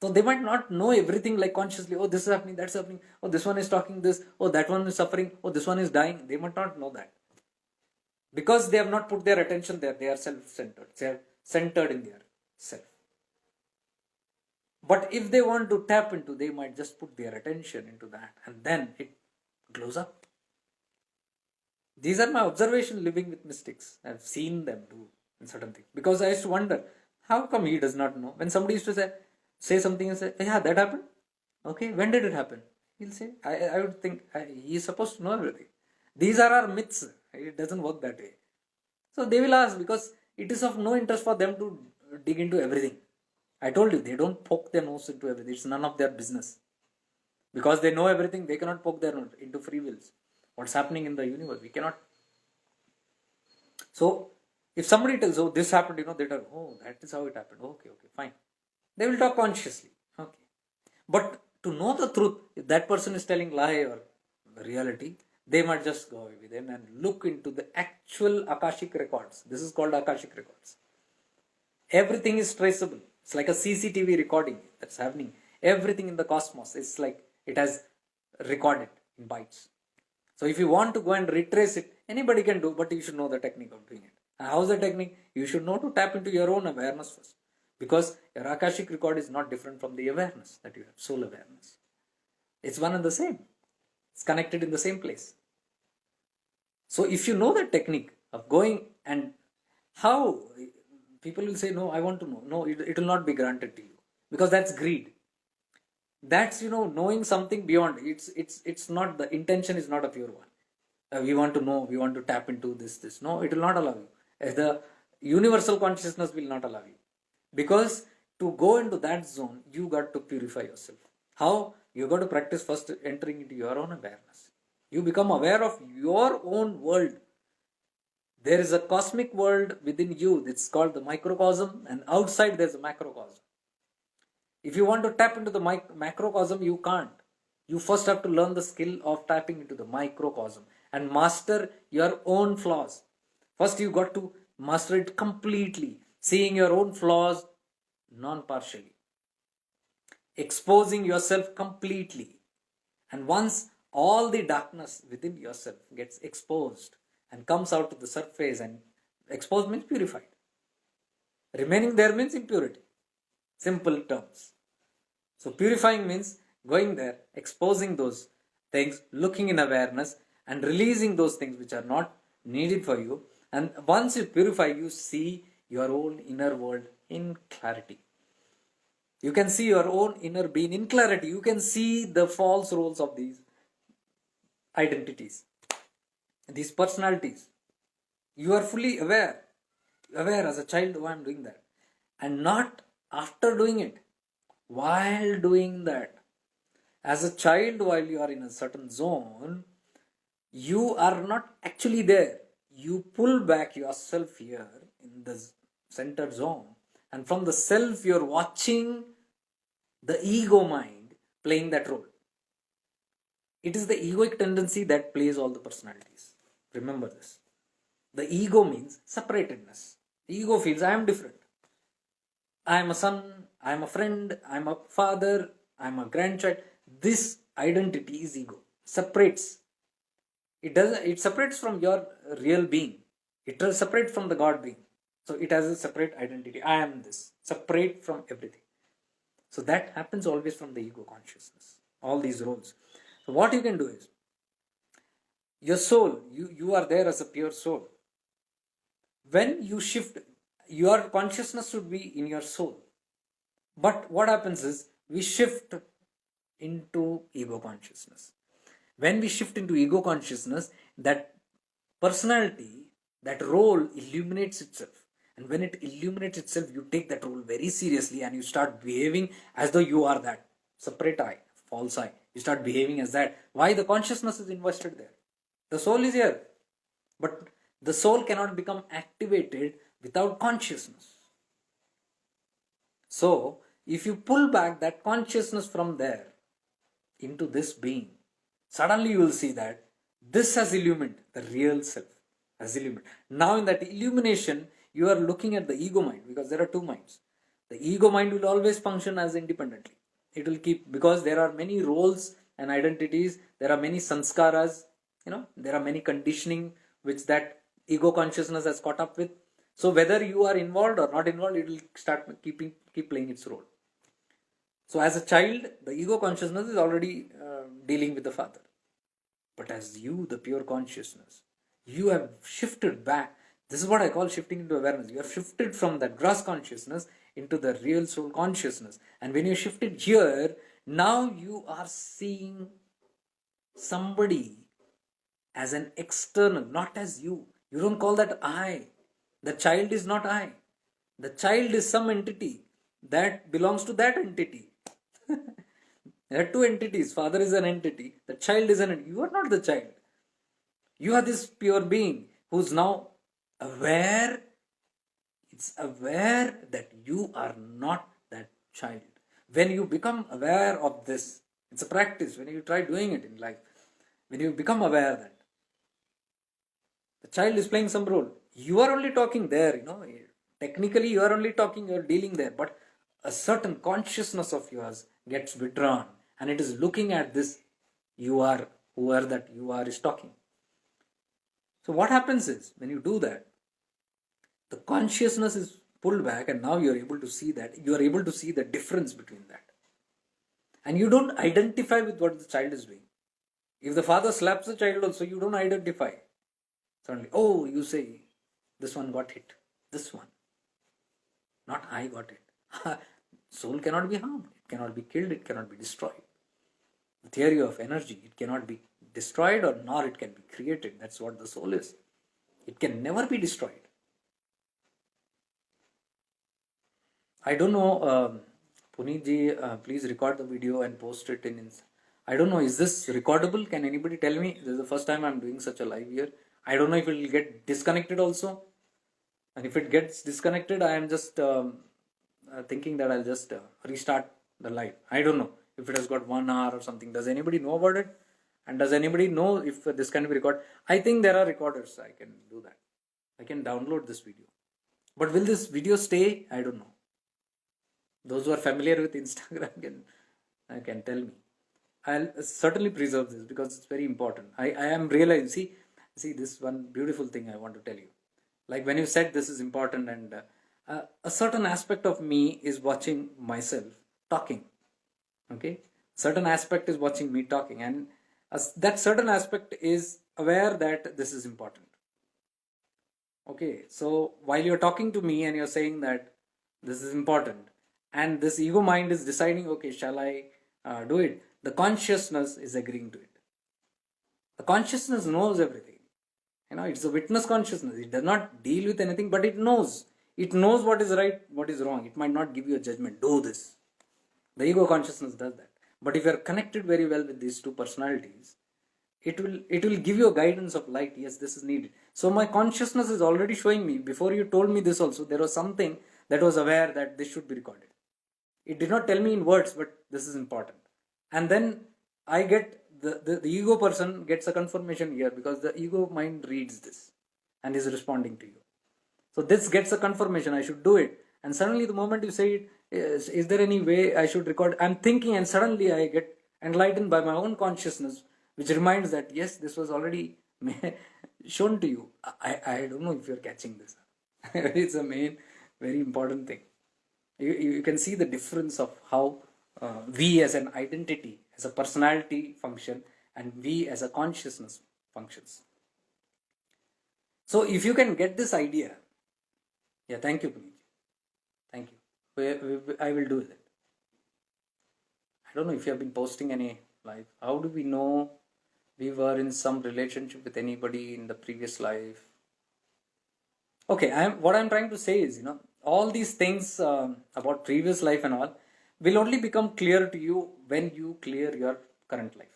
So they might not know everything like consciously. Oh, this is happening, that's happening. Oh, this one is talking this. Oh, that one is suffering. Oh, this one is dying. They might not know that. Because they have not put their attention there. They are self-centered. They are centered in their self. But if they want to tap into, they might just put their attention into that. And then it glows up. These are my observations living with mystics. I've seen them do in certain things. Because I used to wonder, how come he does not know? When somebody used to say something and say, yeah, that happened. Okay, when did it happen? He'll say, I would think he's supposed to know everything. These are our myths. It doesn't work that way. So they will ask because it is of no interest for them to dig into everything. I told you, they don't poke their nose into everything. It's none of their business. Because they know everything, they cannot poke their nose into free wills. What's happening in the universe, we cannot. So, if somebody tells, oh, this happened, they tell, oh, that is how it happened. Okay, fine. They will talk consciously. Okay. But to know the truth, if that person is telling lie or the reality, they might just go away within and look into the actual Akashic records. This is called Akashic records. Everything is traceable. It's like a CCTV recording that's happening. Everything in the cosmos is like it has recorded in bytes. So if you want to go and retrace it, anybody can do, but you should know the technique of doing it. And how's the technique? You should know to tap into your own awareness first. Because your Akashic record is not different from the awareness that you have, soul awareness. It's one and the same. It's connected in the same place. So if you know the technique of going and how People will say, no, I want to know. No, it will not be granted to you, because that's greed. That's, knowing something beyond. It's not, the intention is not a pure one. We want to know, we want to tap into this. No, it will not allow you. The universal consciousness will not allow you, because to go into that zone, you got to purify yourself. How? You got to practice first entering into your own awareness. You become aware of your own world. There is a cosmic world within you. It's called the microcosm, and outside there's a macrocosm. If you want to tap into the macrocosm, you can't. You first have to learn the skill of tapping into the microcosm and master your own flaws. First, you got to master it completely, seeing your own flaws non-partially, exposing yourself completely. And once all the darkness within yourself gets exposed and comes out to the surface, and exposed means purified. Remaining there means impurity. Simple terms. So purifying means going there, exposing those things, looking in awareness, and releasing those things which are not needed for you. And once you purify, you see your own inner world in clarity. You can see your own inner being in clarity. You can see the false roles of these identities, these personalities. You are fully aware as a child, oh, I'm doing that. And not after doing it, while doing that. As a child, while you are in a certain zone, you are not actually there. You pull back yourself here in the center zone, and from the self you're watching the ego mind playing that role. It is the egoic tendency that plays all the personalities. Remember this. The ego means separatedness. The ego feels I am different. I am a son, I am a friend, I am a father, I am a grandchild. This identity is ego. Separates. It separates from your real being. It separates from the God being. So it has a separate identity. I am this. Separate from everything. So that happens always from the ego consciousness. All these roles. So what you can do is, your soul, you are there as a pure soul. When you shift, your consciousness should be in your soul. But what happens is, we shift into ego consciousness. When we shift into ego consciousness, that personality, that role illuminates itself. And when it illuminates itself, you take that role very seriously and you start behaving as though you are that separate I, false I. You start behaving as that. Why? The consciousness is invested there. The soul is here. But the soul cannot become activated without consciousness. So, if you pull back that consciousness from there into this being, suddenly you will see that this has illumined, the real self has illumined. Now in that illumination, you are looking at the ego mind, because there are two minds. The ego mind will always function as independently. It will keep, because there are many roles and identities, there are many sanskaras, there are many conditioning which that ego consciousness has caught up with. So whether you are involved or not involved, it will start keep playing its role. So as a child, the ego consciousness is already dealing with the father. But as you, the pure consciousness, you have shifted back. This is what I call shifting into awareness. You have shifted from that gross consciousness into the real soul consciousness. And when you shifted here, now you are seeing somebody as an external, not as you. You don't call that I. The child is not I. The child is some entity that belongs to that entity. There are two entities. Father is an entity. The child is an entity. You are not the child. You are this pure being who's now aware. It's aware that you are not that child. When you become aware of this, it's a practice. When you try doing it in life, when you become aware that the child is playing some role, you are only talking there, technically you are only talking, you are dealing there, but a certain consciousness of yours gets withdrawn and it is looking at this whoever that you are is talking. So what happens is, when you do that, the consciousness is pulled back and now you are able to see the difference between that. And you don't identify with what the child is doing. If the father slaps the child also, you don't identify. Suddenly, you say, this one got hit. This one. not I got it. Soul cannot be harmed, it cannot be killed, it cannot be destroyed. The theory of energy, it cannot be destroyed or nor it can be created. That's what the soul is. It can never be destroyed. I don't know, Puneet ji, please record the video and post it in. I don't know, is this recordable? Can anybody tell me? This is the first time I'm doing such a live here. I don't know if it will get disconnected also. And if it gets disconnected, I am just thinking that I'll just restart the live. I don't know if it has got 1 hour or something. Does anybody know about it? And does anybody know if this can be recorded? I think there are recorders. I can do that. I can download this video. But will this video stay? I don't know. Those who are familiar with Instagram can tell me. I'll certainly preserve this because it's very important. I am realizing, see this one beautiful thing I want to tell you. Like when you said this is important, and a certain aspect of me is watching myself talking. Okay, certain aspect is watching me talking, and that certain aspect is aware that this is important. Okay, so while you're talking to me and you're saying that this is important, and this ego mind is deciding, okay, shall I do it? The consciousness is agreeing to it. The consciousness knows everything. You know, it's a witness consciousness. It does not deal with anything, but it knows. It knows what is right, what is wrong. It might not give you a judgment. Do this. The ego consciousness does that. But if you are connected very well with these two personalities, it will give you a guidance of light. Yes, this is needed. So my consciousness is already showing me. Before you told me this also, there was something that was aware that this should be recorded. It did not tell me in words, but this is important. And then I get the ego person gets a confirmation here, because the ego mind reads this and is responding to you. So this gets a confirmation, I should do it. And suddenly the moment you say it, is there any way I should record? I'm thinking, and suddenly I get enlightened by my own consciousness, which reminds that yes, this was already shown to you. I don't know if you're catching this. It's a main, very important thing. You can see the difference of how we as an identity, as a personality function, and we as a consciousness functions. So if you can get this idea, yeah, thank you, Puneet. Thank you. I will do that. I don't know if you have been posting any live. How do we know we were in some relationship with anybody in the previous life? Okay, what I'm trying to say is, all these things about previous life and all will only become clear to you when you clear your current life.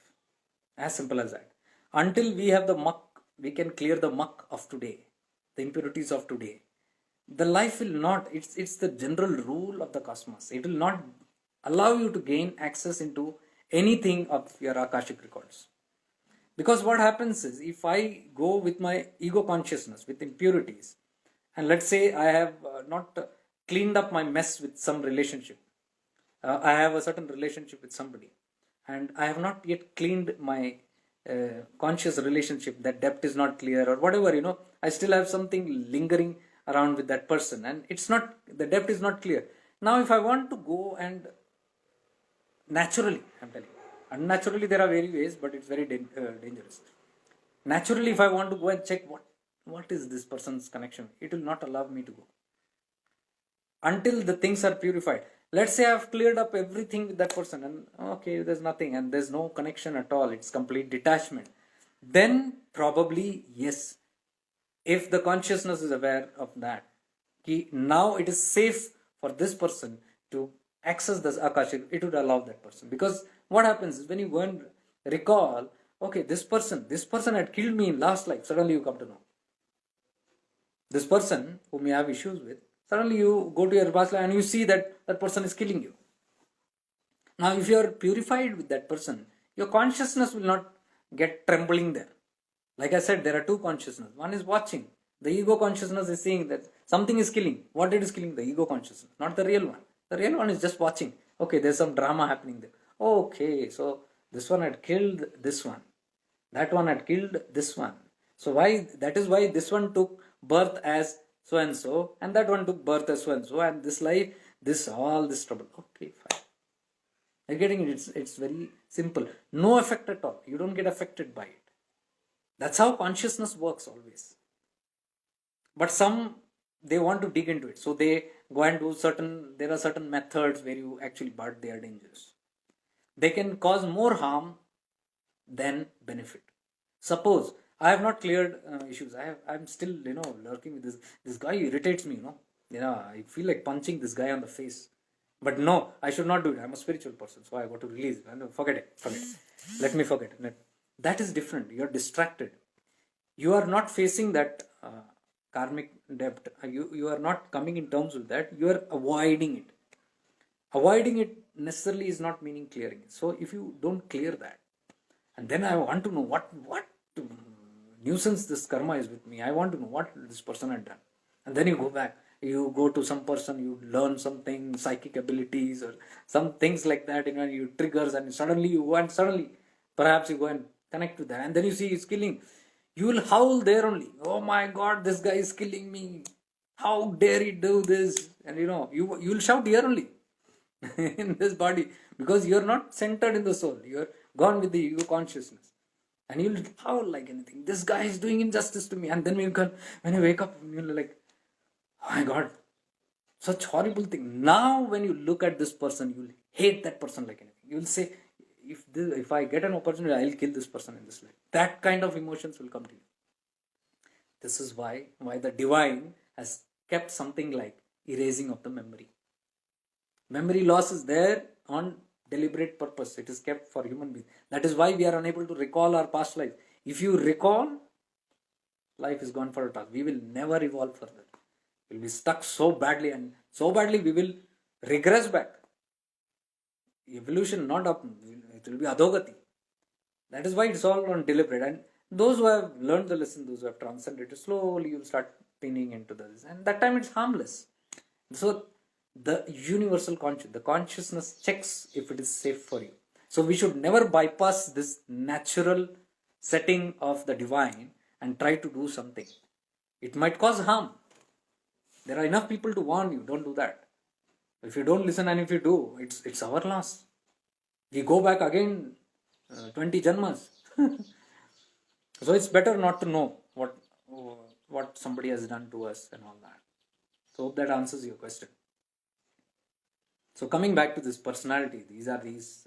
As simple as that. Until we have the muck, we can clear the muck of today, the impurities of today. The life will not, it's the general rule of the cosmos. It will not allow you to gain access into anything of your Akashic records. Because what happens is, if I go with my ego consciousness, with impurities, and let's say I have not cleaned up my mess with some relationship. I have a certain relationship with somebody, and I have not yet cleaned my conscious relationship. That depth is not clear, or whatever, I still have something lingering around with that person, and the depth is not clear. Now if I want to go and naturally, I'm telling you, unnaturally there are various ways, but it's very dangerous. Naturally, if I want to go and check what is this person's connection, it will not allow me to go until the things are purified. Let's say I've cleared up everything with that person, and okay, there's nothing, and there's no connection at all, it's complete detachment. Then probably, yes, if the consciousness is aware of that, now it is safe for this person to access this Akashic, it would allow that person. Because what happens is, when you go and recall, okay, this person had killed me in last life, suddenly you come to know. This person whom you have issues with, suddenly you go to your past life and you see that person is killing you. Now if you are purified with that person, your consciousness will not get trembling there. Like I said, there are two consciousness. One is watching. The ego consciousness is seeing that something is killing. What it is killing? The ego consciousness, not the real one. The real one is just watching. Okay, there's some drama happening there. Okay, so this one had killed this one. That one had killed this one. So that is why this one took birth as so and so, and that one took birth as so and so, and this life, all this trouble. Okay, fine. You're getting it. It's very simple. No effect at all. You don't get affected by it. That's how consciousness works always. But some, they want to dig into it. So they go and do there are certain methods where you actually, but they are dangerous. They can cause more harm than benefit. Suppose I have not cleared issues. I'm still, lurking with this. This guy irritates me, I feel like punching this guy on the face. But no, I should not do it. I'm a spiritual person, so I got to release it. Forget it. Let me forget it. That is different. You're distracted. You are not facing that karmic debt. You are not coming in terms with that. You are avoiding it. Avoiding it necessarily is not meaning clearing it. So if you don't clear that, and then I want to know what nuisance this karma is with me. I want to know what this person had done. And then you go back. You go to some person, you learn something, psychic abilities or some things like that, you triggers, and suddenly you go and perhaps you go and connect with that. And then you see he's killing. You will howl there only. Oh my God, this guy is killing me. How dare he do this? And you will shout here only in this body, because you're not centered in the soul. You're gone with the ego consciousness. And you'll howl like anything. This guy is doing injustice to me. And then when you wake up, you're like, oh my God, such horrible thing. Now when you look at this person, you'll hate that person like anything. You'll say, if I get an opportunity, I'll kill this person in this life. That kind of emotions will come to you. This is why the divine has kept something like erasing of the memory. Memory loss is there on deliberate purpose. It is kept for human beings. That is why we are unable to recall our past life. If you recall, life is gone for a toss. We will never evolve further. We will be stuck so badly, and so badly we will regress back. Evolution not up. It will be adhogati. That is why it's all on deliberate. And those who have learned the lesson, those who have transcended it, slowly you'll start pinning into this. And that time it's harmless. So the universal the consciousness checks if it is safe for you. So we should never bypass this natural setting of the divine and try to do something. It might cause harm. There are enough people to warn you, don't do that. If you don't listen, and if you do, it's our loss. We go back again 20 janmas. So it's better not to know what somebody has done to us and all that. So hope that answers your question. So coming back to this personality, these are these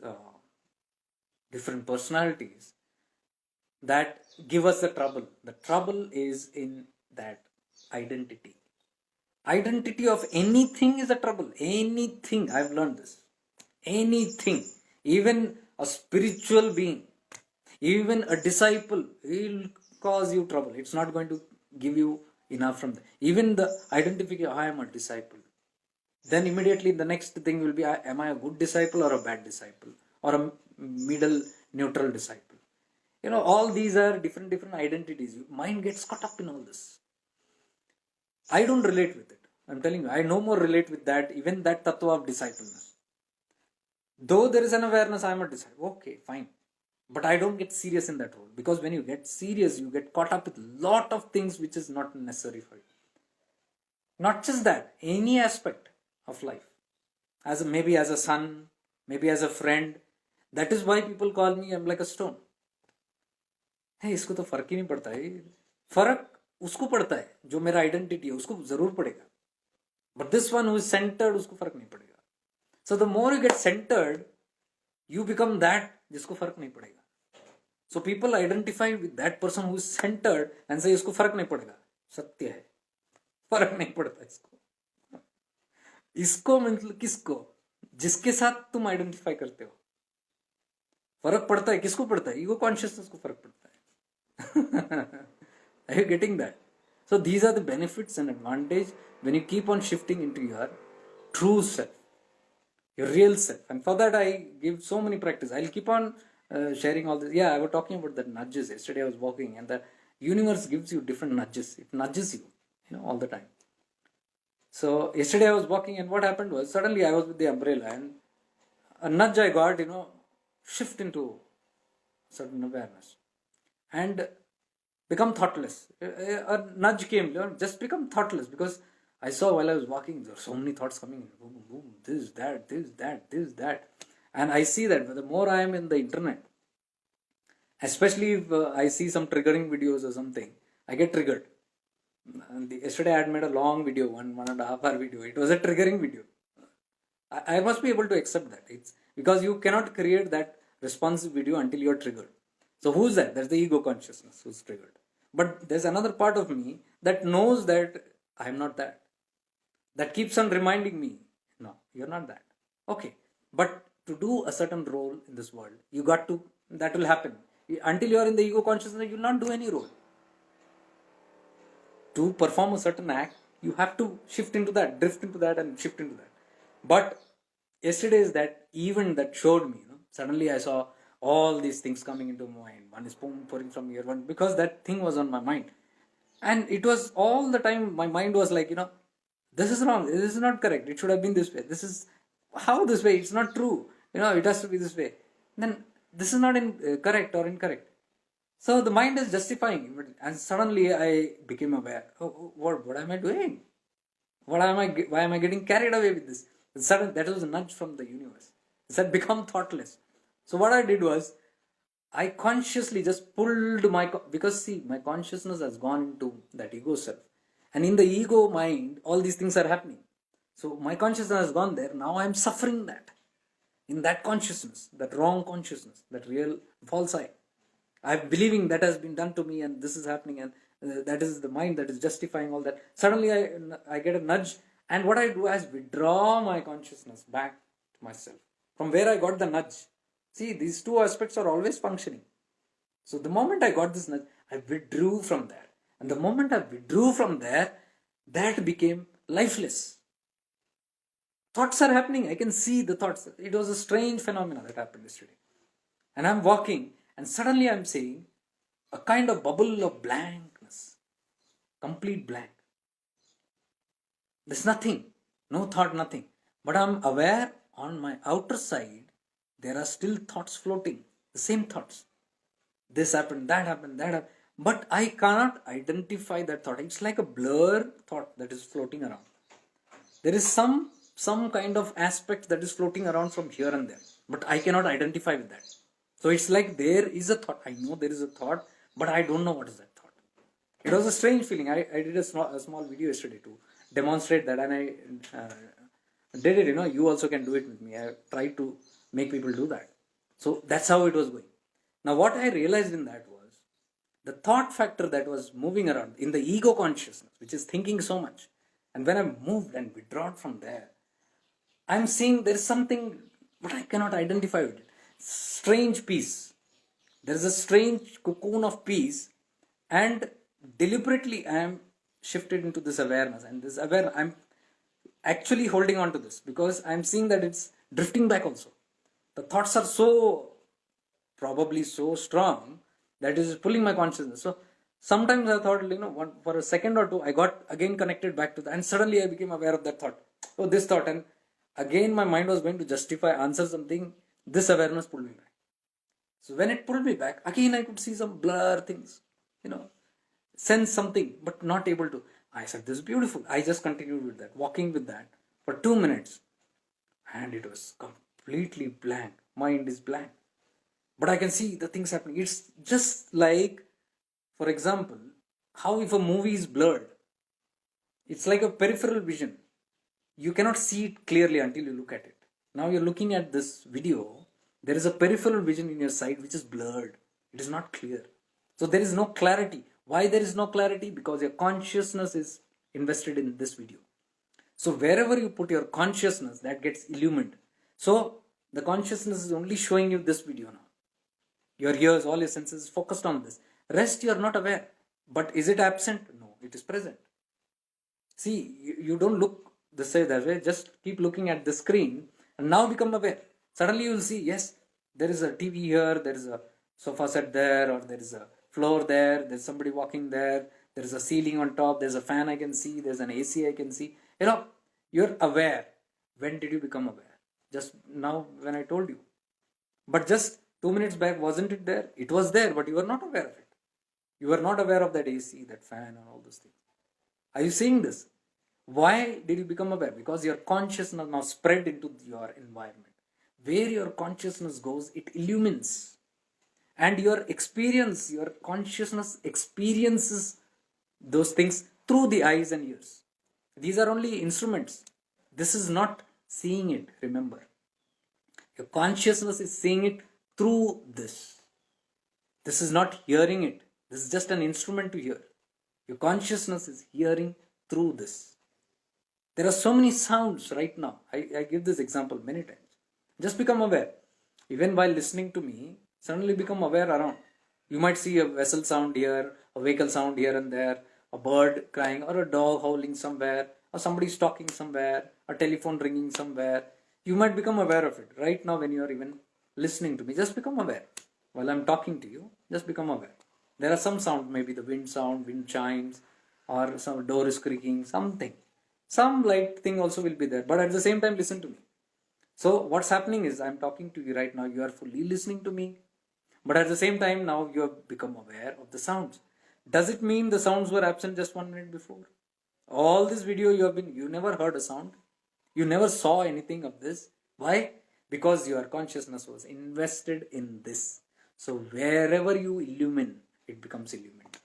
different personalities that give us the trouble. The trouble is in that identity. Identity of anything is a trouble. Anything. I've learned this. Anything. Even a spiritual being, even a disciple, will cause you trouble. It's not going to give you enough from that. Even the identification, I am a disciple. Then immediately the next thing will be, am I a good disciple or a bad disciple? Or a middle neutral disciple? All these are different identities. Your mind gets caught up in all this. I don't relate with it. I'm telling you, I no more relate with that, even that tattva of discipleness. Though there is an awareness, I'm a disciple. Okay, fine. But I don't get serious in that role. Because when you get serious, you get caught up with a lot of things which is not necessary for you. Not just that, any aspect of life. Maybe as a son, maybe as a friend. That is why people call me, I'm like a stone. Hey, इसको तो फर्क ही नहीं पड़ता है. फर्क उसको पड़ता है जो मेरा आइडेंटिटी है, उसको जरूर पड़ेगा. But this one who is centered, उसको फर्क नहीं पड़ेगा. So the more you get centered, you become that जिसको फर्क नहीं पड़ेगा. So people identify with that person who is centered and say इसको फर्क नहीं पड़ेगा. सत्य है, फर्क नहीं पड़ता इसको. इसको मतलब किसको? जिसके साथ तुम आइडेंटिफाई करते हो. फर्क पड़ता है, किसको पड़ता है? ईगो कॉन्शियसनेस को फर्क पड़ता है. Are you getting that? So these are the benefits and advantage when you keep on shifting into your true self, your real self. And for that I give so many practice. I'll keep on sharing all this. Yeah, I was talking about the nudges. Yesterday I was walking and the universe gives you different nudges. It nudges you, all the time. So yesterday I was walking and what happened was suddenly I was with the umbrella and a nudge I got, shift into certain awareness and become thoughtless. A nudge came, just become thoughtless, because I saw while I was walking, there were so many thoughts coming in. Boom, boom, this, that. And I see that the more I am in the internet, especially if I see some triggering videos or something, I get triggered. Yesterday I had made a long video, 1.5 hour video. It was a triggering video. I must be able to accept that. It's because you cannot create that responsive video until you're triggered. So who's that? That's the ego consciousness who's triggered. But there's another part of me that knows that I'm not that. That keeps on reminding me, no, you're not that. Okay. But to do a certain role in this world, you got to, that will happen. Until you're in the ego consciousness, you'll not do any role. To perform a certain act, you have to shift into that, drift into that, and shift into that. But yesterday's that event that showed me, suddenly I saw all these things coming into my mind. One is pouring from here, one, because that thing was on my mind. And it was all the time, my mind was like, this is wrong, this is not correct, it should have been this way. This is, how this way? It's not true. It has to be this way. Then this is not correct or incorrect. So the mind is justifying, and suddenly I became aware. Oh, what am I doing? Why am I getting carried away with this? That was a nudge from the universe. It said, become thoughtless. So what I did was, I consciously just pulled because see, my consciousness has gone into that ego self. And in the ego mind, all these things are happening. So my consciousness has gone there. Now I'm suffering that. In that consciousness, that wrong consciousness, that real false I. I'm believing that has been done to me and this is happening, and that is the mind that is justifying all that. Suddenly I get a nudge, and what I do is withdraw my consciousness back to myself from where I got the nudge. See, these two aspects are always functioning. So the moment I got this nudge, I withdrew from there. And the moment I withdrew from there, that became lifeless. Thoughts are happening. I can see the thoughts. It was a strange phenomenon that happened yesterday. And I'm walking, and suddenly I'm seeing a kind of bubble of blankness. Complete blank. There's nothing. No thought, nothing. But I'm aware on my outer side, there are still thoughts floating. The same thoughts. This happened, that happened, that happened. But I cannot identify that thought. It's like a blur thought that is floating around. There is some kind of aspect that is floating around from here and there. But I cannot identify with that. So it's like there is a thought. I know there is a thought, but I don't know what is that thought. It was a strange feeling. I did a small video yesterday to demonstrate that, and I did it. You also can do it with me. I tried to make people do that. So that's how it was going. Now what I realized in that was the thought factor that was moving around in the ego consciousness, which is thinking so much. And when I moved and withdrawn from there, I'm seeing there is something, but I cannot identify with it. Strange peace. There is a strange cocoon of peace, and deliberately I am shifted into this awareness, and this awareness, I'm actually holding on to this because I'm seeing that it's drifting back also. The thoughts are probably so strong that it is pulling my consciousness. So sometimes I thought, for a second or two, I got again connected back to that, and suddenly I became aware of that thought. Oh, this thought, and again my mind was going to justify, answer something. This awareness pulled me back. So when it pulled me back, again I could see some blur things, sense something, but not able to. I said, this is beautiful. I just continued with that, walking with that for 2 minutes. And it was completely blank. Mind is blank. But I can see the things happening. It's just like, for example, how if a movie is blurred. It's like a peripheral vision. You cannot see it clearly until you look at it. Now you're looking at this video. There is a peripheral vision in your sight which is blurred. It is not clear. So there is no clarity. Why there is no clarity? Because your consciousness is invested in this video. So wherever you put your consciousness, that gets illumined. So the consciousness is only showing you this video now. Your ears, all your senses focused on this. Rest you are not aware. But is it absent? No, it is present. See, you don't look this way. Just keep looking at the screen and now become aware. Suddenly you will see, yes, there is a TV here, there is a sofa set there, or there is a floor there, there's somebody walking there, there is a ceiling on top, there's a fan I can see, there's an AC I can see. You're aware. When did you become aware? Just now when I told you. But just 2 minutes back, wasn't it there? It was there, but you were not aware of it. You were not aware of that AC, that fan, and all those things. Are you seeing this? Why did you become aware? Because your consciousness now spread into your environment. Where your consciousness goes, it illumines. And your consciousness experiences those things through the eyes and ears. These are only instruments. This is not seeing it, remember. Your consciousness is seeing it through this. This is not hearing it. This is just an instrument to hear. Your consciousness is hearing through this. There are so many sounds right now. I give this example many times. Just become aware. Even while listening to me, suddenly become aware around. You might see a vessel sound here, a vehicle sound here and there, a bird crying, or a dog howling somewhere, or somebody talking somewhere, a telephone ringing somewhere. You might become aware of it. Right now when you are even listening to me, just become aware. While I'm talking to you, just become aware. There are some sound, maybe the wind sound, wind chimes, or some door is creaking, something. Some light thing also will be there. But at the same time, listen to me. So what's happening is I'm talking to you right now. You are fully listening to me. But at the same time, now you have become aware of the sounds. Does it mean the sounds were absent just 1 minute before? All this video you never heard a sound. You never saw anything of this. Why? Because your consciousness was invested in this. So wherever you illumine, it becomes illumined.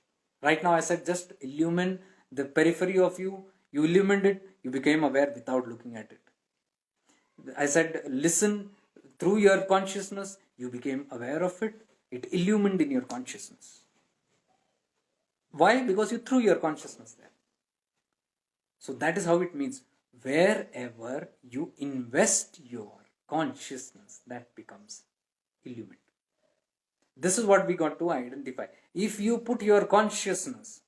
Right now I said just illumine the periphery of you. You illumined it. You became aware without looking at it. I said listen through your consciousness. You became aware of it. It illumined in your consciousness. Why? Because you threw your consciousness there. So that is how it means. Wherever you invest your consciousness, that becomes illumined. This is what we got to identify. If you put your consciousness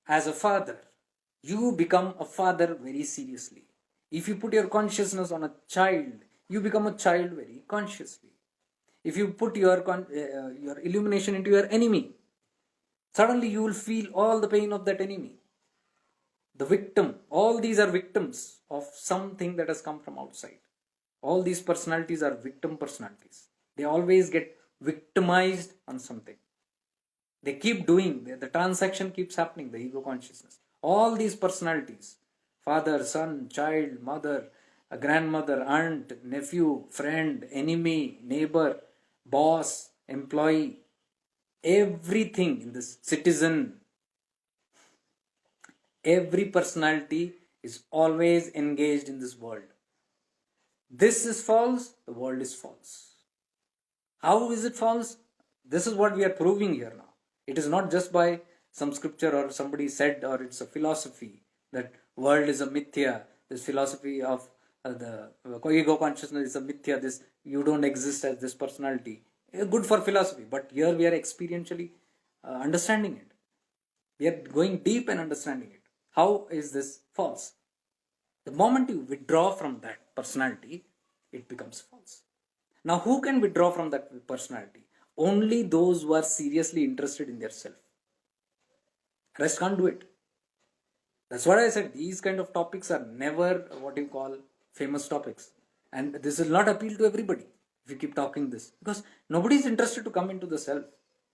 as a father, you become a father very seriously. If you put your consciousness on a child, you become a child very consciously. If you put your illumination into your enemy, suddenly you will feel all the pain of that enemy. The victim, all these are victims of something that has come from outside. All these personalities are victim personalities. They always get victimized on something. They keep doing, the transaction keeps happening, the ego consciousness. All these personalities, father, son, child, mother, a grandmother, aunt, nephew, friend, enemy, neighbor, boss, employee, everything in this citizen, every personality is always engaged in this world. This is false, the world is false. How is it false? This is what we are proving here now. It is not just by some scripture or somebody said, or it's a philosophy that world is a mithya. This philosophy of the ego consciousness is a mithya. This you don't exist as this personality. Good for philosophy, but here we are experientially understanding it. We are going deep and understanding it. How is this false? The moment you withdraw from that personality, it becomes false. Now, who can withdraw from that personality? Only those who are seriously interested in their self. Rest can't do it. That's what I said. These kind of topics are never what you call famous topics. And this will not appeal to everybody if you keep talking this. Because nobody is interested to come into the self.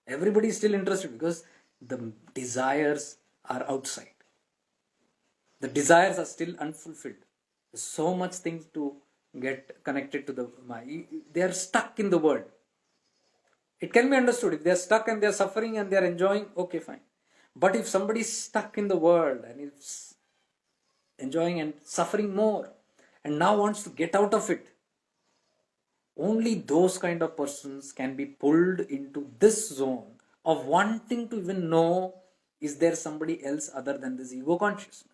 Everybody is still interested because the desires are outside. The desires are still unfulfilled. There's so much things to get connected to the mind. They are stuck in the world. It can be understood. If they are stuck and they are suffering and they are enjoying, okay, fine. But if somebody is stuck in the world and is enjoying and suffering more and now wants to get out of it, only those kind of persons can be pulled into this zone of wanting to even know, is there somebody else other than this ego consciousness?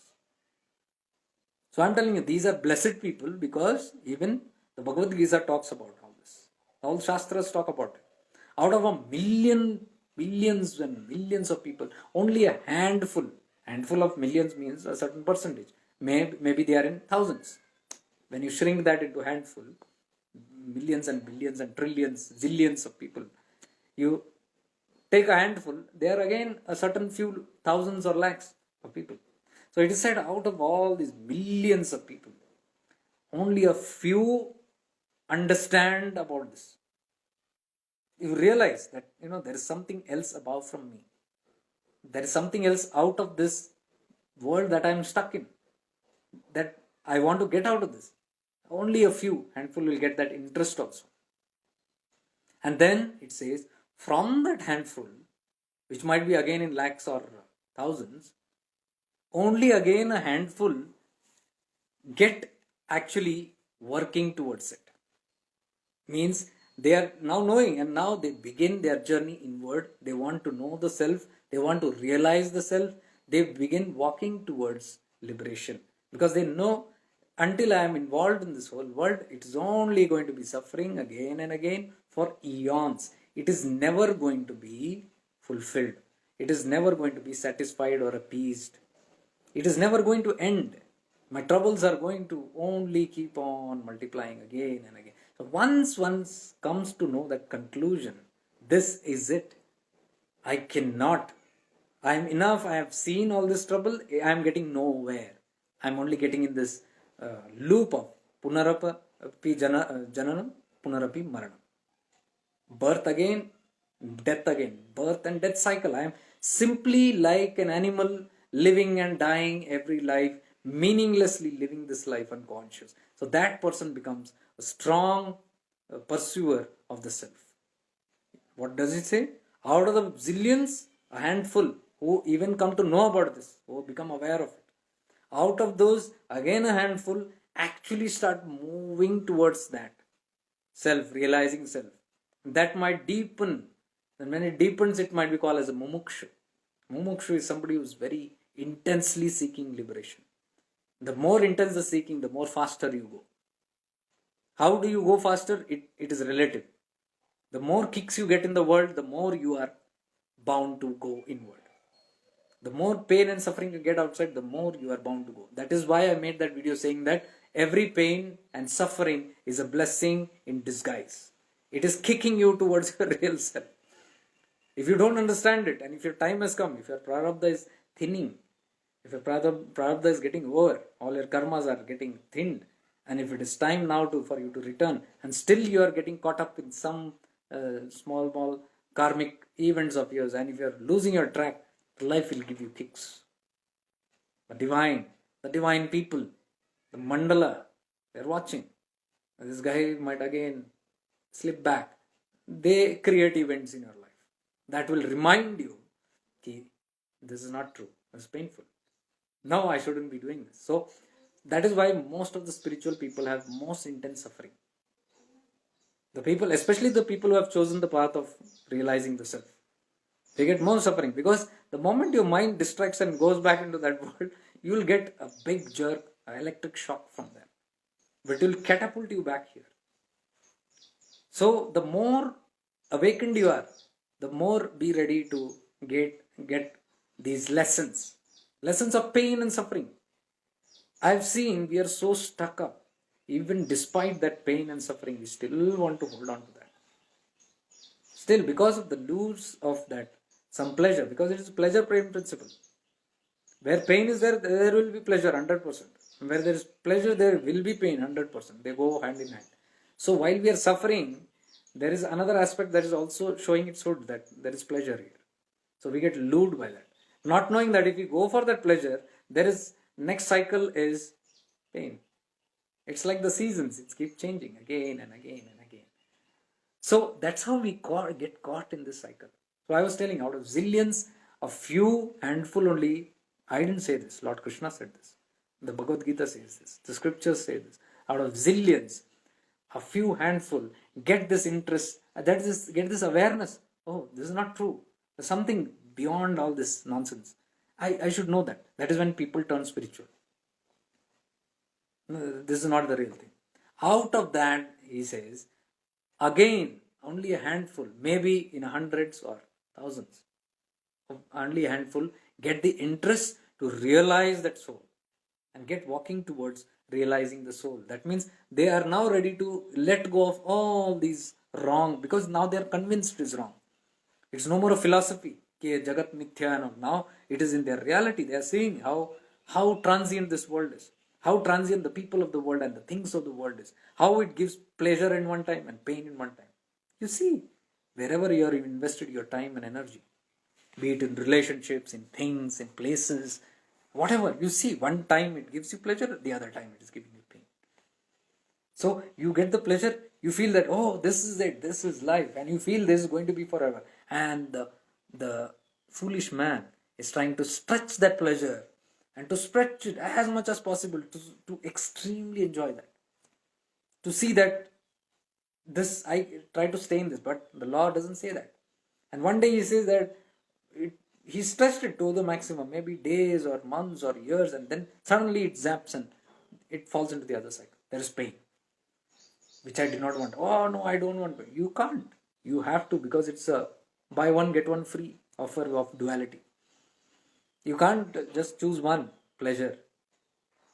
So I'm telling you, these are blessed people because even the Bhagavad Gita talks about all this. All Shastras talk about it. Out of billions and millions of people, only a handful of millions means a certain percentage. Maybe they are in thousands. When you shrink that into handful, millions and billions and trillions, zillions of people, you take a handful, they are again a certain few thousands or lakhs of people. So it is said out of all these millions of people, only a few understand about this. You realize that there is something else above from me. There is something else out of this world that I am stuck in. That I want to get out of this. Only a few handful will get that interest also. And then it says, from that handful, which might be again in lakhs or thousands, only again a handful get actually working towards it. Means they are now knowing, and now they begin their journey inward. They want to know the self, they want to realize the self, they begin walking towards liberation, because they know, until I am involved in this whole world, it is only going to be suffering again and again for eons. It is never going to be fulfilled, it is never going to be satisfied or appeased, it is never going to end. My troubles are going to only keep on multiplying again and again. So once comes to know that conclusion, this is it. I cannot. I am enough. I have seen all this trouble. I am getting nowhere. I am only getting in this loop of punarapi jananam, punarapi maranam. Birth again, death again, birth and death cycle. I am simply like an animal living and dying every life, meaninglessly living this life unconscious. So that person becomes a strong pursuer of the self. What does it say? Out of the zillions, a handful who even come to know about this, who become aware of it. Out of those, again a handful actually start moving towards that self, realizing self. That might deepen, and when it deepens, it might be called as a mumukshu. Mumukshu is somebody who is very intensely seeking liberation. The more intense the seeking, the more faster you go. How do you go faster? It is relative. The more kicks you get in the world, the more you are bound to go inward. The more pain and suffering you get outside, the more you are bound to go. That is why I made that video saying that every pain and suffering is a blessing in disguise. It is kicking you towards your real self. If you don't understand it, and if your time has come, if your prarabdha is thinning, if your prarabdha is getting over, all your karmas are getting thinned, and if it is time now for you to return, and still you are getting caught up in some small karmic events of yours, and if you are losing your track, life will give you kicks. The divine people, the mandala, they are watching. This guy might again slip back. They create events in your life that will remind you that this is not true, this is painful. No, I shouldn't be doing this. So that is why most of the spiritual people have most intense suffering. The people, especially the people who have chosen the path of realizing the self, they get more suffering, because the moment your mind distracts and goes back into that world, you will get a big jerk, an electric shock from them. But it will catapult you back here. So the more awakened you are, the more be ready to get these lessons of pain and suffering. I've seen we are so stuck up. Even despite that pain and suffering, we still want to hold on to that. Still, because of the lose of that, some pleasure, because it is a pleasure principle. Where pain is there, there will be pleasure 100%. Where there is pleasure, there will be pain 100%. They go hand in hand. So while we are suffering, there is another aspect that is also showing its hood, that there is pleasure here. So we get lured by that. Not knowing that if we go for that pleasure, there is next cycle is pain. It's like the seasons, it keeps changing again and again and again. So that's how we get caught in this cycle. So I was telling, out of zillions, a few handful only, I didn't say this, Lord Krishna said this. The Bhagavad Gita says this, the scriptures say this. Out of zillions, a few handful get this interest, get this awareness. Oh, this is not true. There's something beyond all this nonsense. I should know that. That is when people turn spiritual. This is not the real thing. Out of that, he says, again, only a handful, maybe in hundreds or thousands, only a handful get the interest to realize that soul and get walking towards realizing the soul. That means they are now ready to let go of all these wrong, because now they are convinced it is wrong. It's no more a philosophy. Jagat mithya. Now it is in their reality. They are seeing how transient this world is, how transient the people of the world and the things of the world is, how it gives pleasure in one time and pain in one time. You see, wherever you are invested your time and energy, be it in relationships, in things, in places, whatever, you see, one time it gives you pleasure, the other time it is giving you pain. So you get the pleasure, you feel that, oh, this is it, this is life, and you feel this is going to be forever. And the foolish man is trying to stretch that pleasure and to stretch it as much as possible to extremely enjoy that. To see that this, I try to stay in this, but the law doesn't say that. And one day he says that he stretched it to the maximum, maybe days or months or years, and then suddenly it zaps and it falls into the other side. There is pain, which I did not want. Oh no, I don't want pain. You can't. You have to, because it's a buy one get one free offer of duality. You can't just choose one pleasure.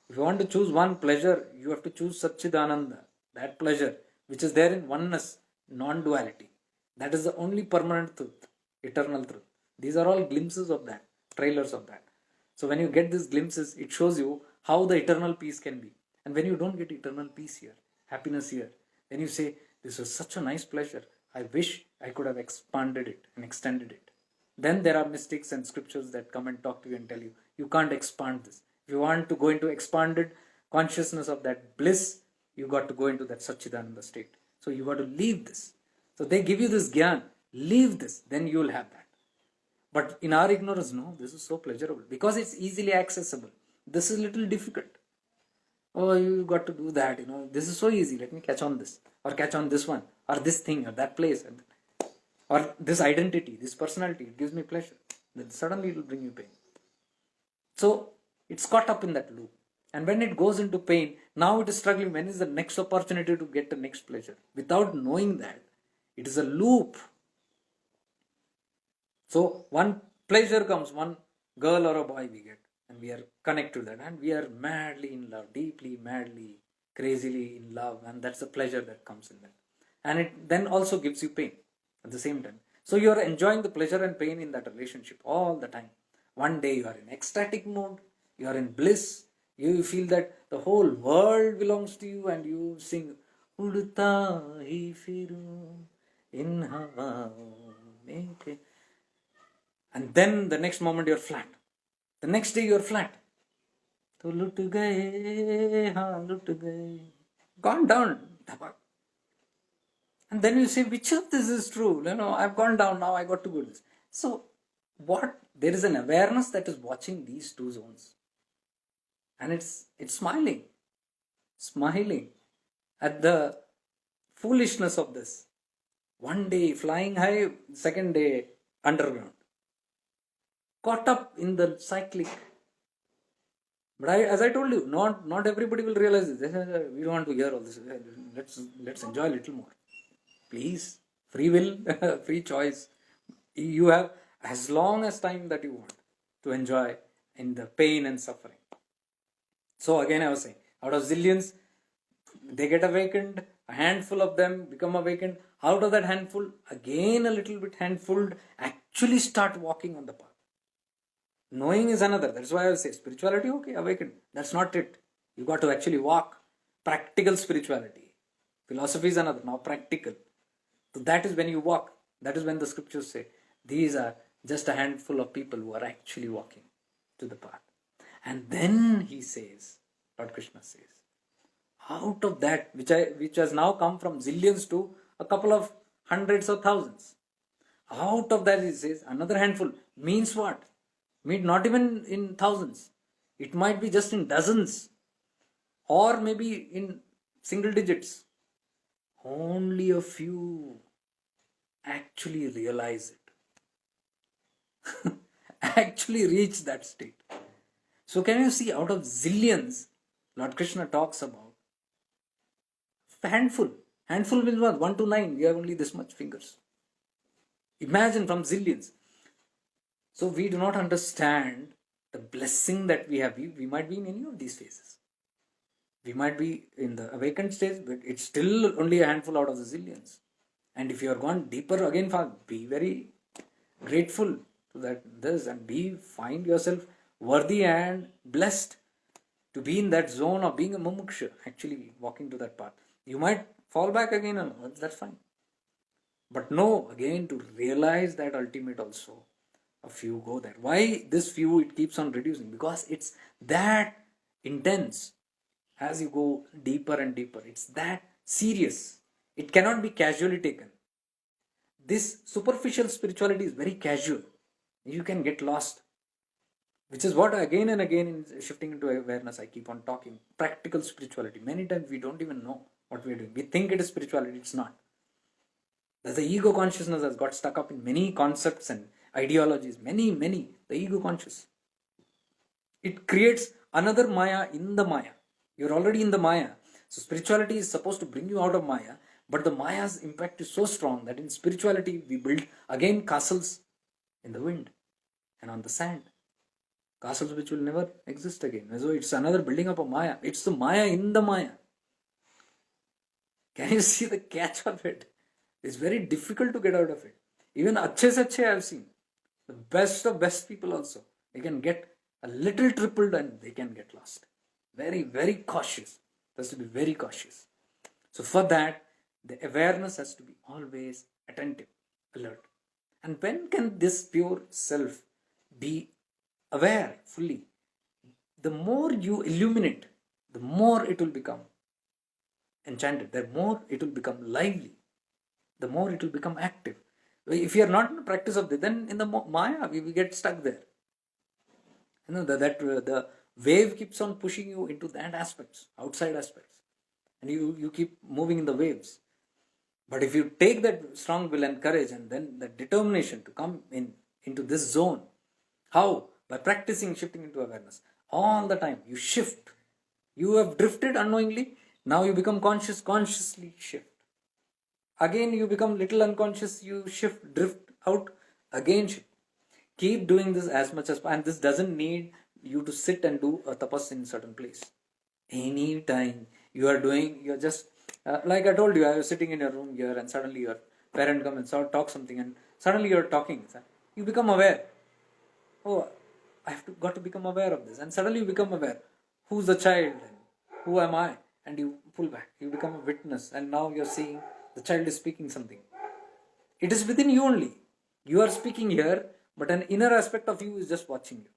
If you want to choose one pleasure, you have to choose Satchidananda, that pleasure, which is there in oneness, non-duality. That is the only permanent truth, eternal truth. These are all glimpses of that, trailers of that. So when you get these glimpses, it shows you how the eternal peace can be. And when you don't get eternal peace here, happiness here, then you say, this was such a nice pleasure. I wish I could have expanded it and extended it. Then there are mystics and scriptures that come and talk to you and tell you, you can't expand this. If you want to go into expanded consciousness of that bliss, you got to go into that Satchidananda state. So you got to leave this. So they give you this gyan, leave this, then you will have that. But in our ignorance, no, this is so pleasurable because it's easily accessible. This is a little difficult. Oh, you got to do that, this is so easy. Let me catch on this, or catch on this one, or this thing, or that place, or this identity, this personality. It gives me pleasure. Then suddenly it will bring you pain. So it's caught up in that loop. And when it goes into pain, now it is struggling. When is the next opportunity to get the next pleasure? Without knowing that, it is a loop. So one pleasure comes, one girl or a boy we get, and we are connected to that, and we are madly in love, deeply, madly, crazily in love, and that's the pleasure that comes in that. And it then also gives you pain at the same time. So you are enjoying the pleasure and pain in that relationship all the time. One day you are in ecstatic mode, you are in bliss, you feel that the whole world belongs to you, and you sing Udta hi firu in hawa mein ke. And then the next moment you're flat. The next day you're flat. To lut gaye, lut gaye. Gone down. And then you say, which of this is true? I've gone down, now I got to go this. So what? There is an awareness that is watching these two zones. And it's smiling at the foolishness of this. One day flying high, second day underground. Caught up in the cyclic. But as I told you, not everybody will realize this. We don't want to hear all this. Let's enjoy a little more. Please, free will, free choice. You have as long as time that you want to enjoy in the pain and suffering. So again I was saying, out of zillions, they get awakened, a handful of them become awakened. Out of that handful, again a little bit handful actually start walking on the path. Knowing is another. That's why I will say spirituality, okay, awakened. That's not it. You got to actually walk. Practical spirituality. Philosophy is another. Now practical. So that is when you walk. That is when the scriptures say, these are just a handful of people who are actually walking to the path. And then he says, Lord Krishna says, out of that, which has now come from zillions to a couple of hundreds or thousands, out of that he says, another handful. Means what? Means not even in thousands. It might be just in dozens, or maybe in single digits. Only a few actually realize it. Actually reach that state. So can you see, out of zillions, Lord Krishna talks about handful. Handful means what? 1 to 9. We have only this much fingers. Imagine from zillions. So we do not understand the blessing that we have. We might be in any of these phases. We might be in the awakened stage, but it's still only a handful out of the zillions. And if you are gone deeper again, be very grateful to that and find yourself worthy and blessed to be in that zone of being a mumuksha, actually walking to that path. You might fall back again, and that's fine. But no, again, to realize that ultimate also, a few go there. Why this few, it keeps on reducing? Because it's that intense. As you go deeper and deeper, it's that serious. It cannot be casually taken. This superficial spirituality is very casual. You can get lost. Which is what again and again in shifting into awareness I keep on talking. Practical spirituality. Many times we don't even know what we're doing. We think it is spirituality, it's not. The ego consciousness has got stuck up in many concepts and ideologies. Many. The ego conscious. It creates another Maya in the Maya. You're already in the Maya. So spirituality is supposed to bring you out of Maya, but the Maya's impact is so strong that in spirituality we build again castles in the wind and on the sand. Castles which will never exist again. So it's another building up of Maya. It's the Maya in the Maya. Can you see the catch of it? It's very difficult to get out of it. Even Acche se Acche I have seen. The best of best people also. They can get a little tripled and they can get lost. Very cautious. Has to be very cautious. So for that, the awareness has to be always attentive, alert. And when can this pure self be aware fully? The more you illuminate, the more it will become enchanted, the more it will become lively, the more it will become active. If you are not in the practice of this, then in the Maya, we get stuck there. You know, the wave keeps on pushing you into that aspects, outside aspects. And you keep moving in the waves. But if you take that strong will and courage and then the determination to come into this zone, how? By practicing shifting into awareness. All the time, you shift. You have drifted unknowingly, now you become conscious, consciously shift. Again, you become little unconscious, you shift, drift out, again shift. Keep doing this as much as, and this doesn't need you to sit and do a tapas in a certain place. Anytime you are doing, you're just, like I told you, I was sitting in your room here and suddenly your parent comes and talk something and suddenly you're talking. You become aware. Oh, got to become aware of this. And suddenly you become aware. Who's the child? And who am I? And you pull back. You become a witness. And now you're seeing the child is speaking something. It is within you only. You are speaking here, but an inner aspect of you is just watching you.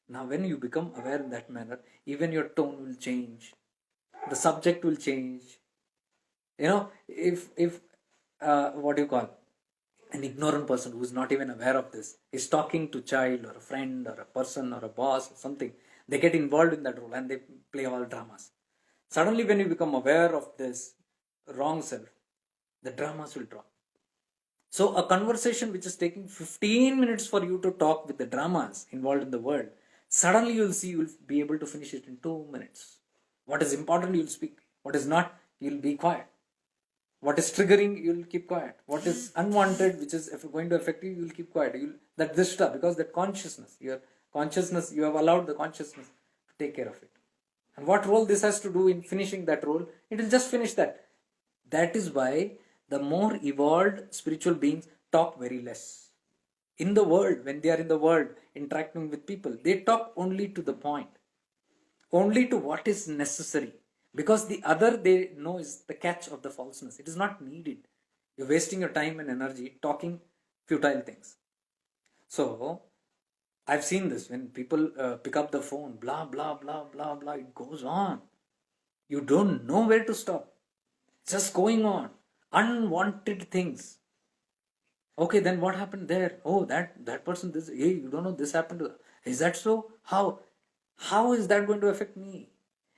Now when you become aware in that manner, even your tone will change. The subject will change. You know, if what do you call? An ignorant person who is not even aware of this is talking to child or a friend or a person or a boss or something, they get involved in that role and they play all dramas. Suddenly when you become aware of this wrong self, the dramas will drop. So a conversation which is taking 15 minutes for you to talk with the dramas involved in the world, suddenly you'll see you'll be able to finish it in 2 minutes. What is important, you'll speak. What is not, you'll be quiet. What is triggering, you'll keep quiet. What is unwanted, which is going to affect you, you'll keep quiet. That this stuff, because that consciousness, your consciousness, you have allowed the consciousness to take care of it. And what role this has to do in finishing that role, it will just finish that. That is why the more evolved spiritual beings talk very less. In the world, when they are in the world interacting with people, they talk only to the point, only to what is necessary. Because the other they know is the catch of the falseness. It is not needed. You're wasting your time and energy talking futile things. So, I've seen this when people pick up the phone, blah, blah, blah, blah, blah. It goes on. You don't know where to stop. It's just going on. Unwanted things. Okay, then what happened there? Oh, that person, this, hey, you don't know this happened to them. Is that so? How is that going to affect me?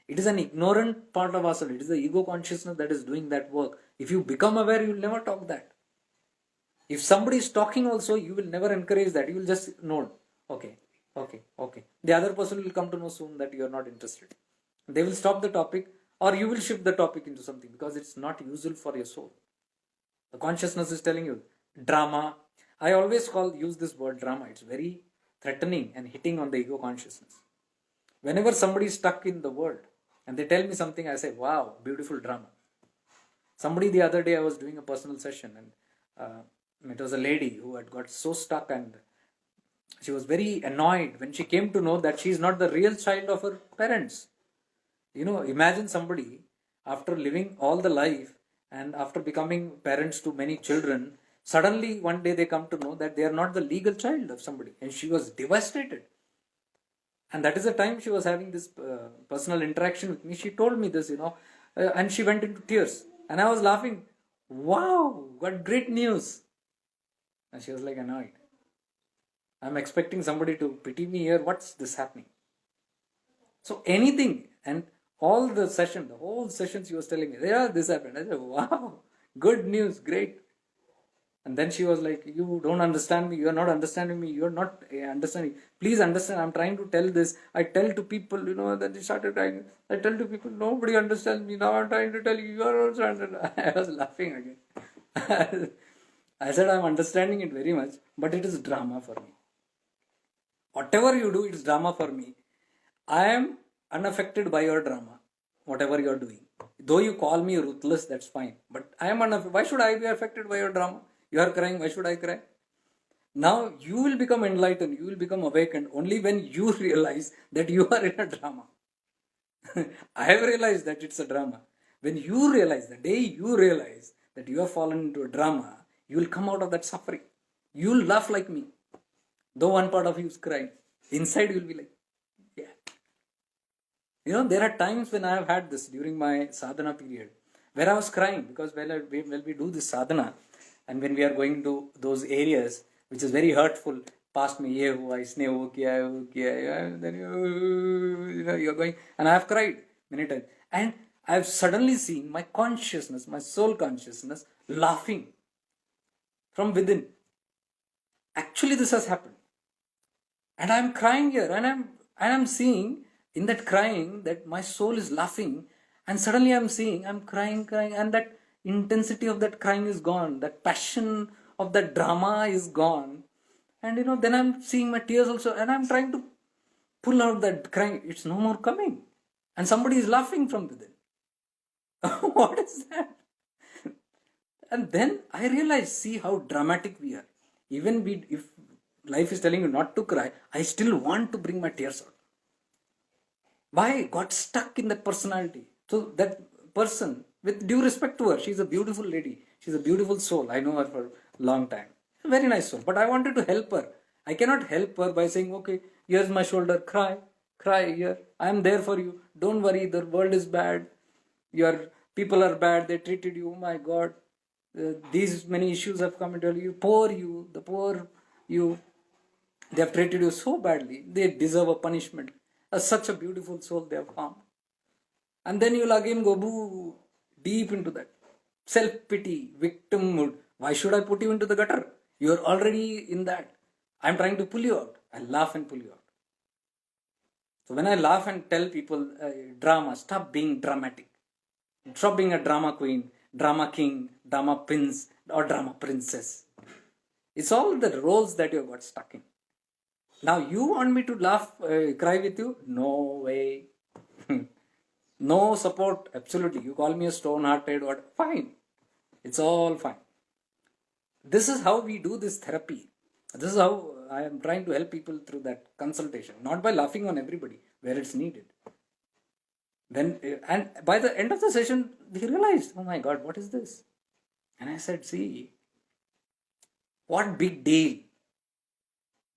It is an ignorant part of ourselves. It is the ego consciousness that is doing that work. If you become aware, you will never talk that. If somebody is talking also, you will never encourage that. You will just nod. Okay. The other person will come to know soon that you are not interested. They will stop the topic or you will shift the topic into something because it's not useful for your soul. The consciousness is telling you. Drama. I always use this word drama. It's very threatening and hitting on the ego consciousness. Whenever somebody is stuck in the world and they tell me something, I say, wow, beautiful drama. Somebody the other day, I was doing a personal session and it was a lady who had got so stuck and she was very annoyed when she came to know that she is not the real child of her parents. You know, imagine somebody after living all the life and after becoming parents to many children, suddenly one day they come to know that they are not the legal child of somebody. And she was devastated. And that is the time she was having this personal interaction with me. She told me this, and she went into tears. And I was laughing. Wow, what great news. And she was like annoyed. I'm expecting somebody to pity me here. What's this happening? So anything, and all the session, the whole session she was telling me, yeah, this happened. I said, wow, good news, great. And then she was like, you don't understand me, you are not understanding me, you are not understanding. Please understand, I'm trying to tell this. I tell to people, then they started crying. I tell to people, nobody understands me. Now I'm trying to tell you, you are also understanding. I was laughing again. I said, I'm understanding it very much, but it is drama for me. Whatever you do, it's drama for me. I am unaffected by your drama, whatever you're doing. Though you call me ruthless, that's fine. But I am unaffected. Why should I be affected by your drama? You are crying, why should I cry? Now you will become enlightened, you will become awakened only when you realize that you are in a drama. I have realized that it's a drama. When you realize, the day you realize that you have fallen into a drama, you will come out of that suffering. You will laugh like me. Though one part of you is crying, inside you will be like, yeah. There are times when I have had this during my sadhana period where I was crying because when we do this sadhana and when we are going to those areas which is very hurtful, past me, ye hua, isne wo kiya, then you're going, and I have cried many times. And I have suddenly seen my consciousness, my soul consciousness laughing from within. Actually, this has happened. And I'm crying here, and I'm seeing in that crying that my soul is laughing, and suddenly I'm seeing I'm crying, and that intensity of that crying is gone, that passion of that drama is gone, and then I'm seeing my tears also, and I'm trying to pull out that crying. It's no more coming, and somebody is laughing from within. What is that? And then I realized, see how dramatic we are. Even if life is telling you not to cry, I still want to bring my tears out. Why? Got stuck in that personality. So that person, with due respect to her, she's a beautiful lady. She's a beautiful soul. I know her for a long time. A very nice soul. But I wanted to help her. I cannot help her by saying, okay, here's my shoulder. Cry here. I am there for you. Don't worry. The world is bad. Your people are bad. They treated you. Oh my God. These many issues have come into you. The poor you. They have treated you so badly. They deserve a punishment. Such a beautiful soul they have found. And then you'll again go deep into that. Self-pity, victimhood. Why should I put you into the gutter? You're already in that. I'm trying to pull you out. I laugh and pull you out. So when I laugh and tell people, drama, stop being dramatic. Stop being a drama queen, drama king, drama prince, or drama princess. It's all the roles that you got stuck in. Now you want me to laugh, cry with you? No way. No support, absolutely. You call me a stone-hearted, what? Fine. It's all fine. This is how we do this therapy. This is how I am trying to help people through that consultation. Not by laughing on everybody where it's needed. And by the end of the session, we realized, oh my God, what is this? And I said, see, what big deal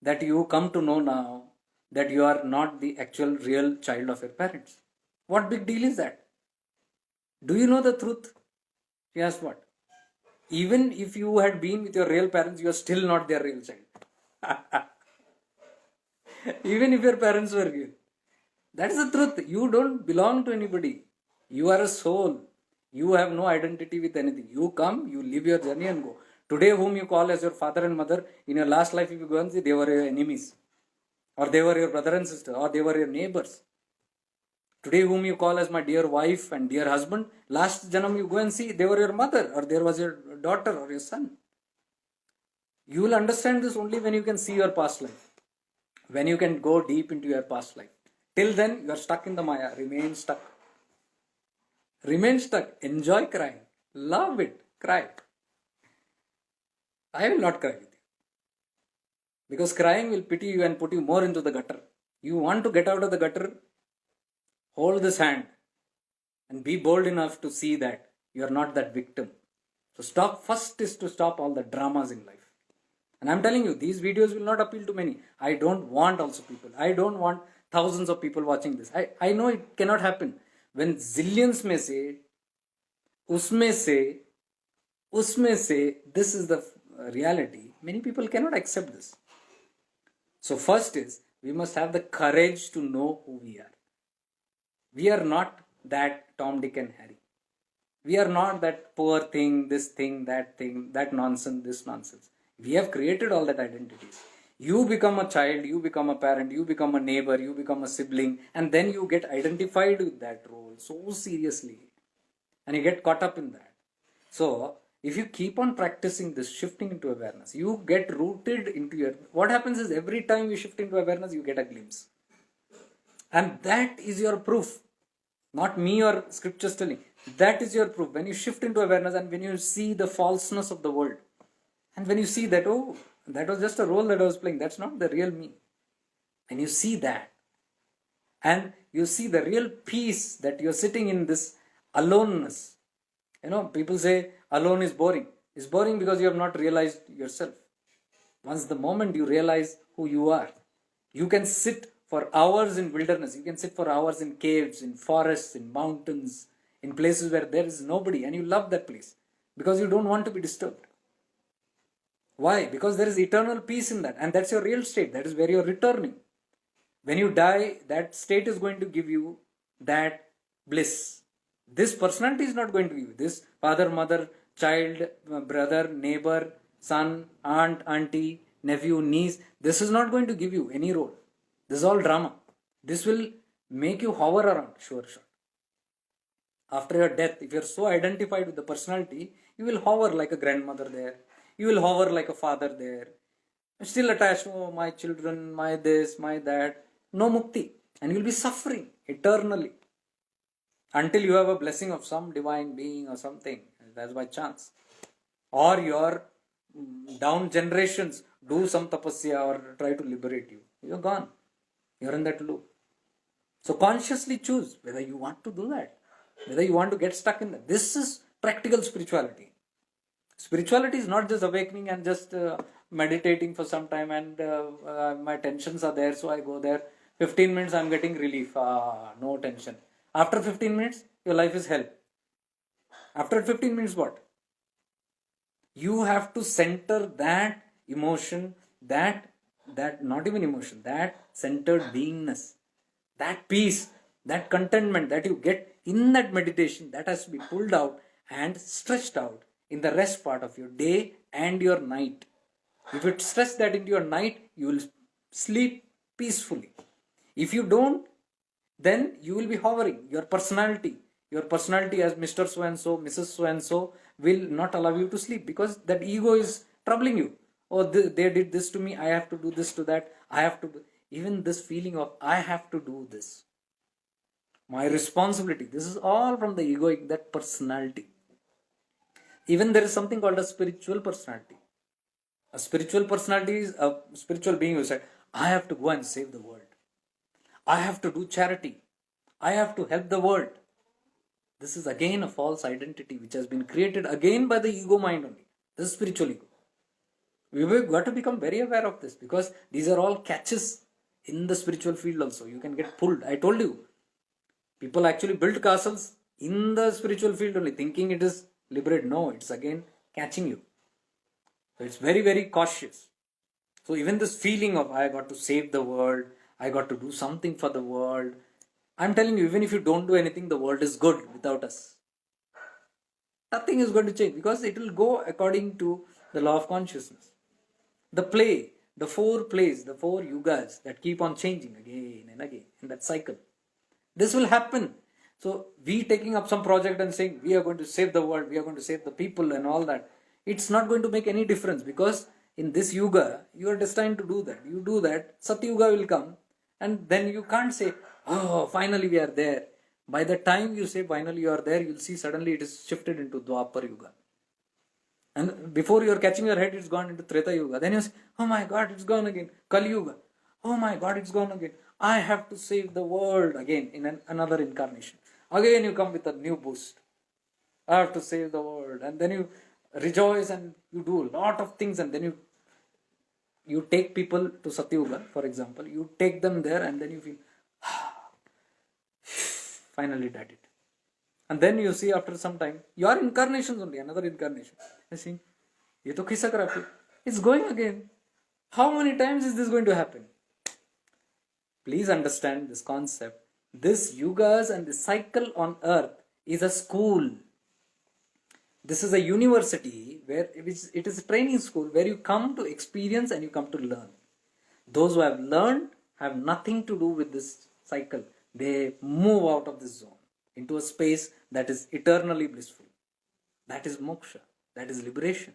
that you come to know now that you are not the actual real child of your parents. What big deal is that? Do you know the truth? She asked, what? Even if you had been with your real parents, you are still not their real child. Even if your parents were real. That is the truth. You don't belong to anybody. You are a soul. You have no identity with anything. You come, you live your journey and go. Today, whom you call as your father and mother, in your last life, if you go and see, they were your enemies. Or they were your brother and sister. Or they were your neighbors. Today, whom you call as my dear wife and dear husband, last janam you go and see, they were your mother. Or there was your daughter or your son. You will understand this only when you can see your past life. When you can go deep into your past life. Till then, you are stuck in the Maya. Remain stuck. Remain stuck. Enjoy crying. Love it. Cry. I will not cry with you. Because crying will pity you and put you more into the gutter. You want to get out of the gutter? Hold this hand. And be bold enough to see that you are not that victim. So first is to stop all the dramas in life. And I'm telling you, these videos will not appeal to many. I don't want also people. I don't want thousands of people watching this. I know it cannot happen. When zillions may say, usme se, this is the reality. Many people cannot accept this. So first is, we must have the courage to know who we are. We are not that Tom, Dick and Harry. We are not that poor thing, that nonsense, this nonsense. We have created all that identities. You become a child, you become a parent, you become a neighbor, you become a sibling, and then you get identified with that role so seriously. And you get caught up in that. So, if you keep on practicing this shifting into awareness, you get rooted into your. What happens is, every time you shift into awareness, you get a glimpse. And that is your proof. Not me or scriptures telling. That is your proof. When you shift into awareness and when you see the falseness of the world, and when you see that, oh, that was just a role that I was playing, that's not the real me. And you see that, and you see the real peace that you're sitting in this aloneness. People say alone is boring. It's boring because you have not realized yourself. Once the moment you realize who you are, you can sit for hours in wilderness. You can sit for hours in caves, in forests, in mountains, in places where there is nobody, and you love that place because you don't want to be disturbed. Why? Because there is eternal peace in that, and that's your real state. That is where you're returning. When you die, that state is going to give you that bliss. This personality is not going to give you this father, mother, child, brother, neighbor, son, aunt, auntie, nephew, niece. This is not going to give you any role. This is all drama. This will make you hover around, sure. After your death, if you're so identified with the personality, you will hover like a grandmother there. You will hover like a father there. Still attached, oh, my children, my this, my that. No mukti. And you'll be suffering eternally. Until you have a blessing of some divine being or something. That's by chance. Or your down generations do some tapasya or try to liberate you. You're gone. You're in that loop. So consciously choose whether you want to do that. Whether you want to get stuck in that. This is practical spirituality. Spirituality is not just awakening and just meditating for some time and my tensions are there, so I go there. 15 minutes I'm getting relief. No tension. After 15 minutes, your life is hell. After 15 minutes, what? You have to center that emotion, that not even emotion, that centered beingness, that peace, that contentment that you get in that meditation, that has to be pulled out and stretched out in the rest part of your day and your night. If you stretch that into your night, you will sleep peacefully. If you don't, then you will be hovering. Your personality as Mr. So-and-so, Mrs. So-and-so will not allow you to sleep because that ego is troubling you. Oh, they did this to me, I have to do this to that, I have to do. Even this feeling of I have to do this, my responsibility, this is all from the egoic, that personality. Even there is something called a spiritual personality. A spiritual personality is a spiritual being who said, I have to go and save the world. I have to do charity. I have to help the world. This is again a false identity which has been created again by the ego mind only. This is spiritual ego. We've got to become very aware of this because these are all catches in the spiritual field also. You can get pulled. I told you, people actually build castles in the spiritual field only, thinking it is liberate. No, it's again catching you. So it's very, very cautious. So even this feeling of I got to save the world, I got to do something for the world. I'm telling you, even if you don't do anything, the world is good without us. Nothing is going to change because it will go according to the law of consciousness. The play, the four plays, the four yugas that keep on changing again and again in that cycle. This will happen. So we taking up some project and saying we are going to save the world, we are going to save the people and all that. It's not going to make any difference because in this yuga, you are destined to do that. You do that, Satyuga will come and then you can't say, oh, finally we are there. By the time you say finally you are there, you'll see suddenly it is shifted into Dwapar Yuga. And before you are catching your head, it's gone into Treta Yuga. Then you say, oh my God, it's gone again. Kali Yuga. Oh my God, it's gone again. I have to save the world again in another incarnation. Again you come with a new boost. I have to save the world. And then you rejoice and you do a lot of things and then you take people to Satyuga, for example. You take them there and then you feel, finally did it. And then you see after some time, your incarnations only, another incarnation. You see, ye to khisak raha, it's going again. How many times is this going to happen? Please understand this concept. This yugas and the cycle on earth is a school. This is a university where it is a training school where you come to experience and you come to learn. Those who have learned have nothing to do with this cycle. They move out of this zone into a space that is eternally blissful. That is moksha. That is liberation.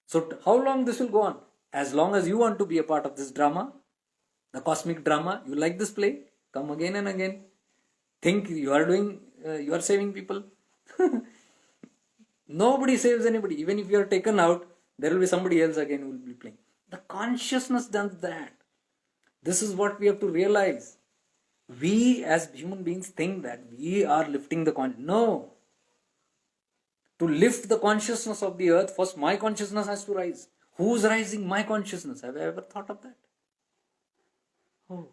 So how long this will go on? As long as you want to be a part of this drama, the cosmic drama, you like this play, come again and again. Think you are saving people. Nobody saves anybody. Even if you are taken out, there will be somebody else again who will be playing. The consciousness does that. This is what we have to realize. We as human beings think that we are lifting the consciousness. No. To lift the consciousness of the earth, first my consciousness has to rise. Who's rising? My consciousness. Have I ever thought of that? Oh,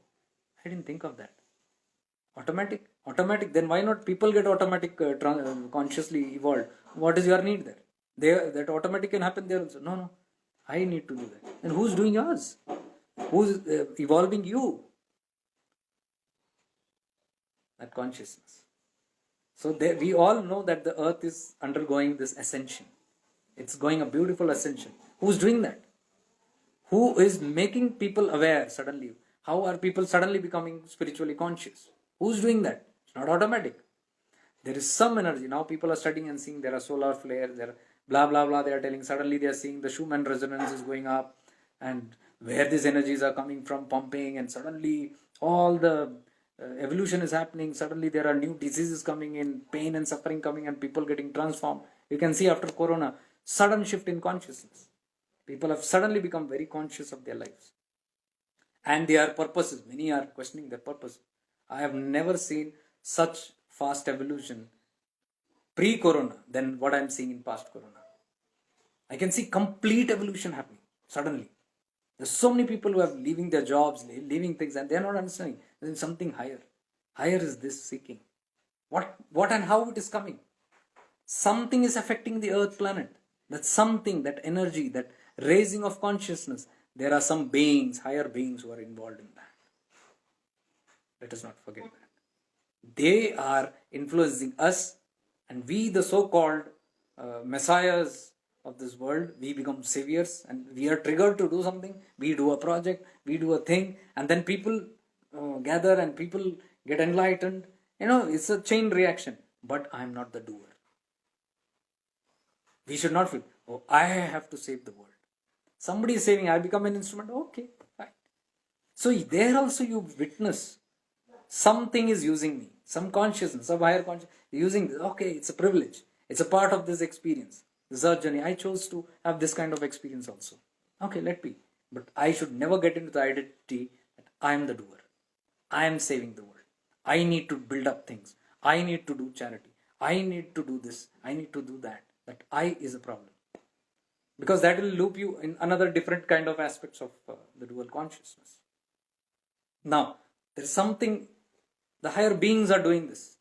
I didn't think of that. Automatic. Then why not people get automatic consciously evolved? What is your need there? That automatic can happen there also. No. I need to do that. Then who's doing yours? Who's evolving you? That consciousness. So we all know that the earth is undergoing this ascension. It's going a beautiful ascension. Who's doing that? Who is making people aware suddenly? How are people suddenly becoming spiritually conscious? Who's doing that? It's not automatic. There is some energy. Now people are studying and seeing there are solar flares, there are blah blah blah. They are telling suddenly they are seeing the Schumann resonance is going up, and where these energies are coming from, pumping, and suddenly all the evolution is happening. Suddenly there are new diseases coming in, pain and suffering coming, and people getting transformed. You can see after Corona, sudden shift in consciousness. People have suddenly become very conscious of their lives and their purposes. Many are questioning their purpose. I have never seen such fast evolution pre-Corona than what I am seeing in past Corona. I can see complete evolution happening suddenly. There's so many people who are leaving their jobs, leaving things, and they're not understanding. There's something higher. Higher is this seeking. What and how it is coming. Something is affecting the earth planet. That something, that energy, that raising of consciousness. There are some beings, higher beings who are involved in that. Let us not forget that. They are influencing us, and we, the so-called messiahs of this world, we become saviors, and we are triggered to do something. We do a project, we do a thing, and then people gather and people get enlightened. It's a chain reaction. But I am not the doer. We should not feel, oh, I have to save the world. Somebody is saving, I become an instrument. Okay, fine. So there also you witness something is using me, some consciousness, some higher consciousness using this. Okay, it's a privilege. It's a part of this experience, this earth journey. I chose to have this kind of experience also. Okay, let be. But I should never get into the identity that I am the doer. I am saving the world. I need to build up things. I need to do charity. I need to do this. I need to do that. That I is a problem. Because that will loop you in another different kind of aspects of the dual consciousness. Now, there is something, the higher beings are doing this.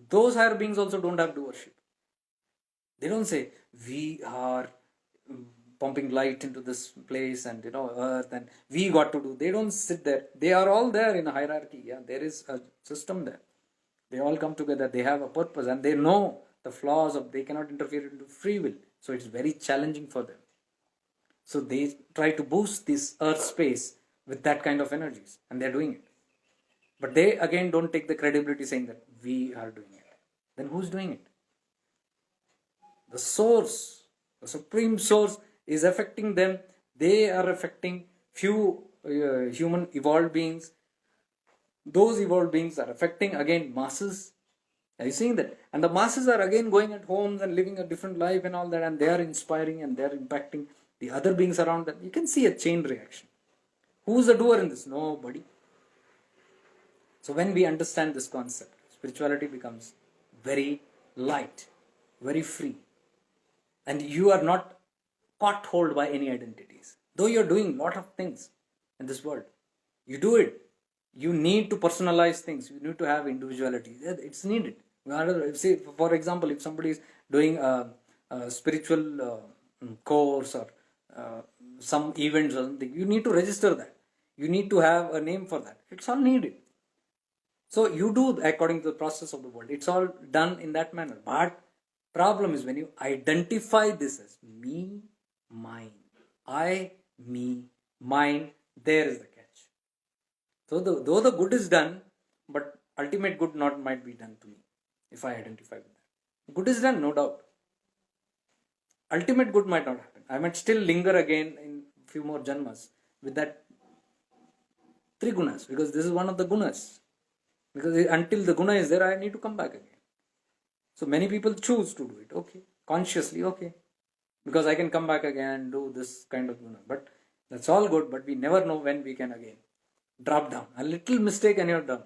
Those higher beings also don't have doership. They don't say, we are pumping light into this place and earth and we got to do. They don't sit there. They are all there in a hierarchy. Yeah, there is a system there. They all come together. They have a purpose and they know the flaws of, they cannot interfere into free will. So it's very challenging for them. So they try to boost this earth space with that kind of energies, and they're doing it. But they again don't take the credibility saying that we are doing it. Then who's doing it? The source, the supreme source is affecting them. They are affecting few human evolved beings. Those evolved beings are affecting again masses. Are you seeing that? And the masses are again going at homes and living a different life and all that, and they are inspiring and they are impacting the other beings around them. You can see a chain reaction. Who's the doer in this? Nobody. So when we understand this concept, spirituality becomes very light, very free. And you are not caught hold by any identities. Though you're doing a lot of things in this world. You do it. You need to personalize things. You need to have individuality. It's needed. Say, for example, if somebody is doing a spiritual course or some events or something, you need to register that. You need to have a name for that. It's all needed. So you do according to the process of the world. It's all done in that manner. But problem is when you identify this as me, mine, I, me, mine, there is the catch. So though the good is done, but ultimate good not might be done to me if I identify with that. Good is done, no doubt. Ultimate good might not happen. I might still linger again in few more janmas with that three gunas, because this is one of the gunas. Because until the guna is there, I need to come back again. So many people choose to do it, okay, consciously, okay, because I can come back again and do this kind of guna. But that's all good, but we never know when we can again drop down. A little mistake and you're done.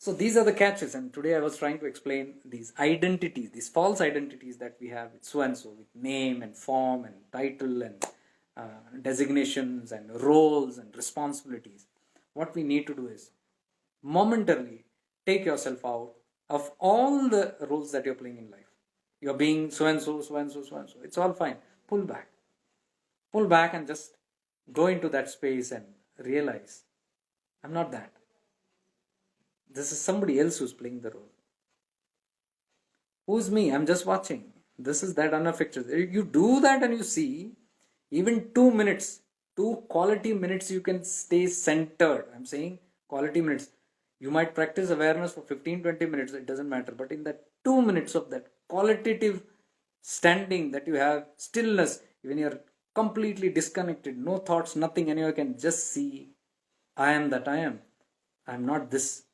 So these are the catches, and today I was trying to explain these identities, these false identities that we have with so and so, with name and form and title and designations and roles and responsibilities. What we need to do is momentarily take yourself out of all the roles that you're playing in life. You're being so and so, so and so, so and so. It's all fine. Pull back. Pull back and just go into that space and realize, I'm not that. This is somebody else who's playing the role. Who's me? I'm just watching. This is that unaffected. You do that and you see, even 2 minutes, 2 quality minutes, you can stay centered. I'm saying quality minutes. You might practice awareness for 15-20 minutes, it doesn't matter. But in that 2 minutes of that qualitative standing that you have, stillness, when you're completely disconnected, no thoughts, nothing, and you can just see, I am that I am. I'm not this.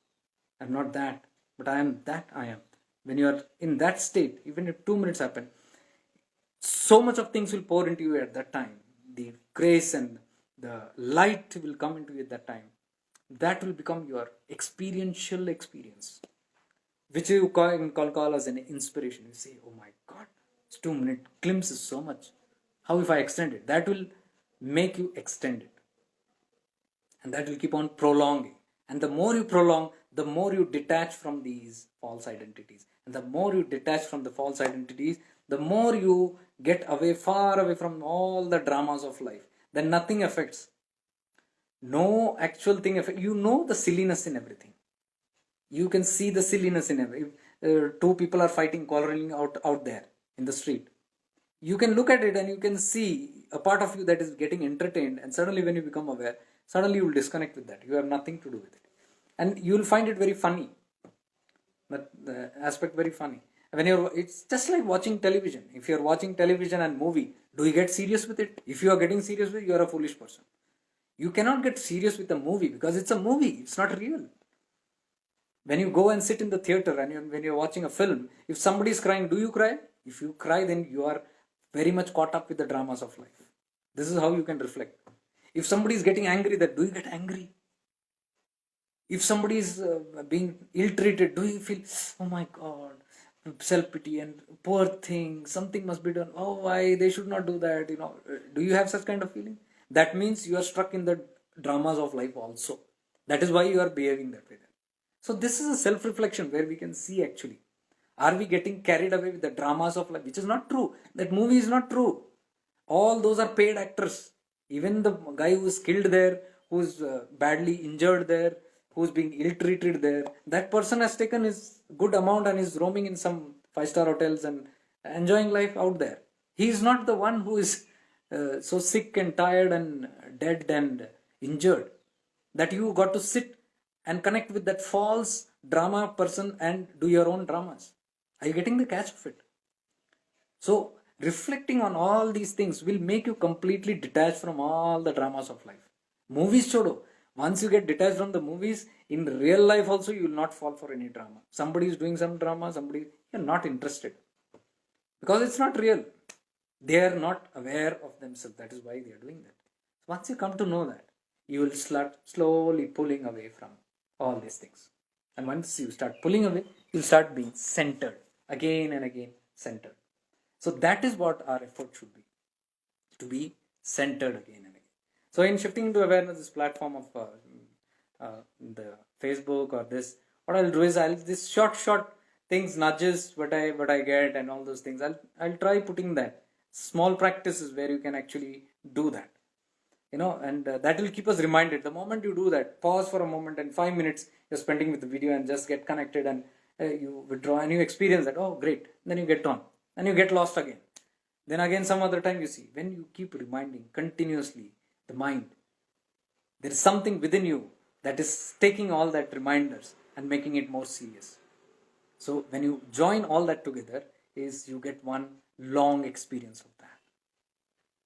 I'm not that. But I am that I am. When you are in that state, even if 2 minutes happen, so much of things will pour into you at that time. The grace and the light will come into you at that time. That will become your experiential experience, which you call as an inspiration. You say, oh my God, it's 2 minute glimpse is so much. How if I extend it? That will make you extend it. And that will keep on prolonging. And the more you prolong, the more you detach from these false identities. And the more you detach from the false identities, the more you get away, far away from all the dramas of life. Then nothing affects. No actual thing affects. You know the silliness in everything. You can see the silliness in everything. Two people are fighting, quarreling out there in the street. You can look at it and you can see a part of you that is getting entertained, and suddenly when you become aware, suddenly you will disconnect with that. You have nothing to do with it. And you will find it very funny. The aspect very funny. It's just like watching television. If you're watching television and movie, do you get serious with it? If you are getting serious with it, you are a foolish person. You cannot get serious with a movie because it's a movie. It's not real. When you go and sit in the theater and when you're watching a film, if somebody is crying, do you cry? If you cry, then you are very much caught up with the dramas of life. This is how you can reflect. If somebody is getting angry, then do you get angry? If somebody is being ill-treated, do you feel, oh my God, self-pity and poor thing, something must be done. Oh, why? They should not do that. Do you have such kind of feeling? That means you are stuck in the dramas of life also. That is why you are behaving that way. So this is a self-reflection where we can see actually, are we getting carried away with the dramas of life, which is not true. That movie is not true. All those are paid actors. Even the guy who is killed there, who is badly injured there, who is being ill-treated there, that person has taken his good amount and is roaming in some 5-star hotels and enjoying life out there. He is not the one who is so sick and tired and dead and injured that you got to sit and connect with that false drama person and do your own dramas. Are you getting the catch of it? So reflecting on all these things will make you completely detached from all the dramas of life. Movies chodo. Once you get detached from the movies, in real life also you will not fall for any drama. Somebody is doing some drama, you're not interested. Because it's not real. They are not aware of themselves. That is why they are doing that. Once you come to know that, you will start slowly pulling away from all these things. And once you start pulling away, you'll start being centered. Again and again, centered. So that is what our effort should be. To be centered again and again. So in shifting into awareness, this platform of the Facebook or this, what I'll do is this short things, nudges, what I get and all those things, I'll try putting that. small practices where you can actually do that, and that will keep us reminded. The moment you do that, pause for a moment, and 5 minutes you're spending with the video, and just get connected, and you withdraw and you experience that. Oh, great. Then you get on, and you get lost again. Then again, some other time, you see, when you keep reminding continuously the mind, there is something within you that is taking all that reminders and making it more serious. So when you join all that together, is you get one long experience of that.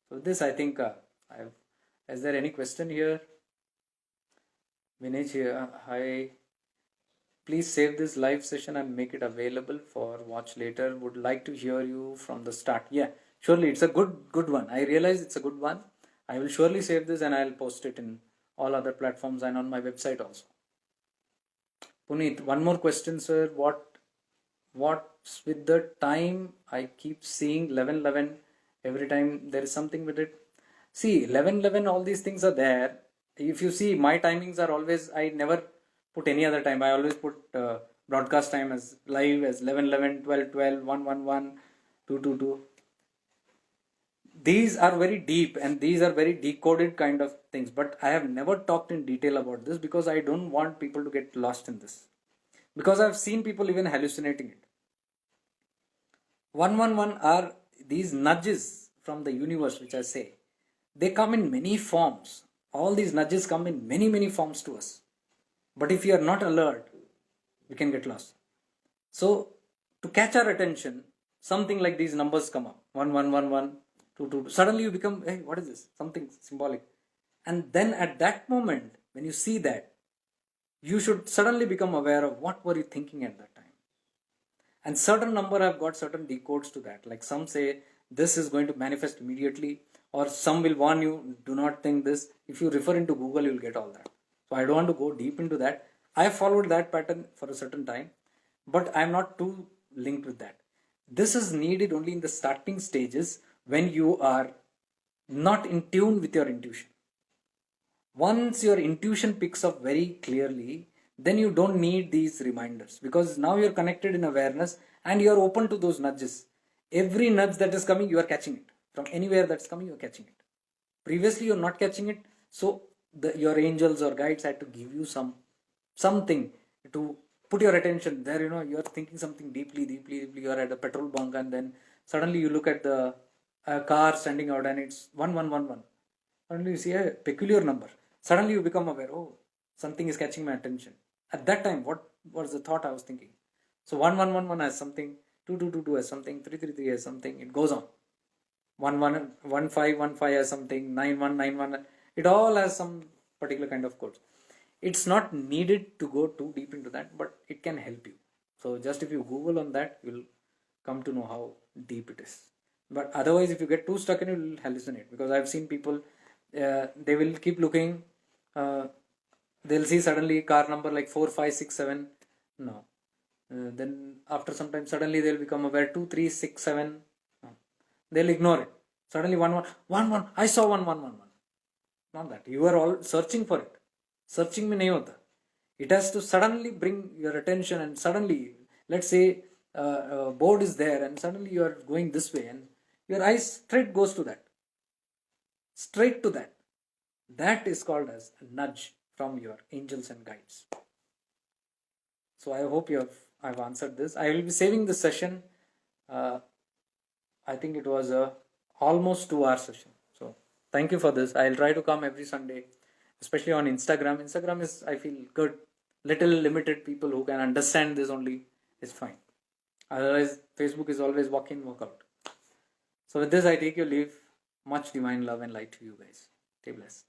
So this, I think, is there any question here? Vinay here, hi. Please save this live session and make it available for watch later. Would like to hear you from the start. Yeah, surely it's a good one. I realize it's a good one. I will surely save this and I'll post it in all other platforms and on my website also. Puneet, one more question, sir. What's with the time? I keep seeing 11:11 every time. There is something with it. See, 11:11, all these things are there. If you see, my timings are always, I never put any other time. I always put broadcast time as live as 11:11, 12:12, 1:11, 2:22. These are very deep and these are very decoded kind of things, but I have never talked in detail about this because I don't want people to get lost in this, because I've seen people even hallucinating it. 1:11 are these nudges from the universe, which I say. They come in many forms. All these nudges come in many forms to us. But if you are not alert, we can get lost. So to catch our attention, something like these numbers come up. 1111, 222. Suddenly you become, hey, what is this? Something symbolic. And then at that moment, when you see that, you should suddenly become aware of what were you thinking at that time. And certain number have got certain decodes to that. Like some say this is going to manifest immediately, or some will warn you, do not think this. If you refer into Google, you'll get all that. So I don't want to go deep into that. I followed that pattern for a certain time, but I'm not too linked with that. This is needed only in the starting stages when you are not in tune with your intuition. Once your intuition picks up very clearly, then you don't need these reminders, because now you're connected in awareness and you're open to those nudges. Every nudge that is coming, you are catching it. From anywhere that's coming, you're catching it. Previously, you're not catching it, so your angels or guides had to give you something to put your attention there. You're thinking something deeply. You're at a petrol bunk, and then suddenly you look at the car standing out, and it's 1111. Suddenly you see a peculiar number. Suddenly you become aware, oh, something is catching my attention. At that time, what was the thought I was thinking? So 1111 has something, 2222 has something, 333 has something. It goes on. 1515 has something, 9191. It all has some particular kind of codes. It's not needed to go too deep into that, but it can help you. So just if you Google on that, you'll come to know how deep it is. But otherwise, if you get too stuck in it, you'll hallucinate. Because I've seen people, they will keep looking. They'll see suddenly car number like 4567. No. Then after some time, suddenly they'll become aware 2367. No. They'll ignore it. Suddenly 1111. I saw 1111. Not that. You are all searching for it. Searching mein nahi hota. It has to suddenly bring your attention, and suddenly, let's say, a board is there, and suddenly you are going this way, and your eyes straight goes to that. Straight to that. That is called as a nudge from your angels and guides. So I hope I've answered this. I will be saving this session. I think it was a almost 2-hour session. So thank you for this. I'll try to come every Sunday, especially on Instagram. Instagram is, I feel, good. Little limited people who can understand this only is fine. Otherwise, Facebook is always walk in, walk out. So with this, I take your leave. Much divine love and light to you guys. Stay blessed.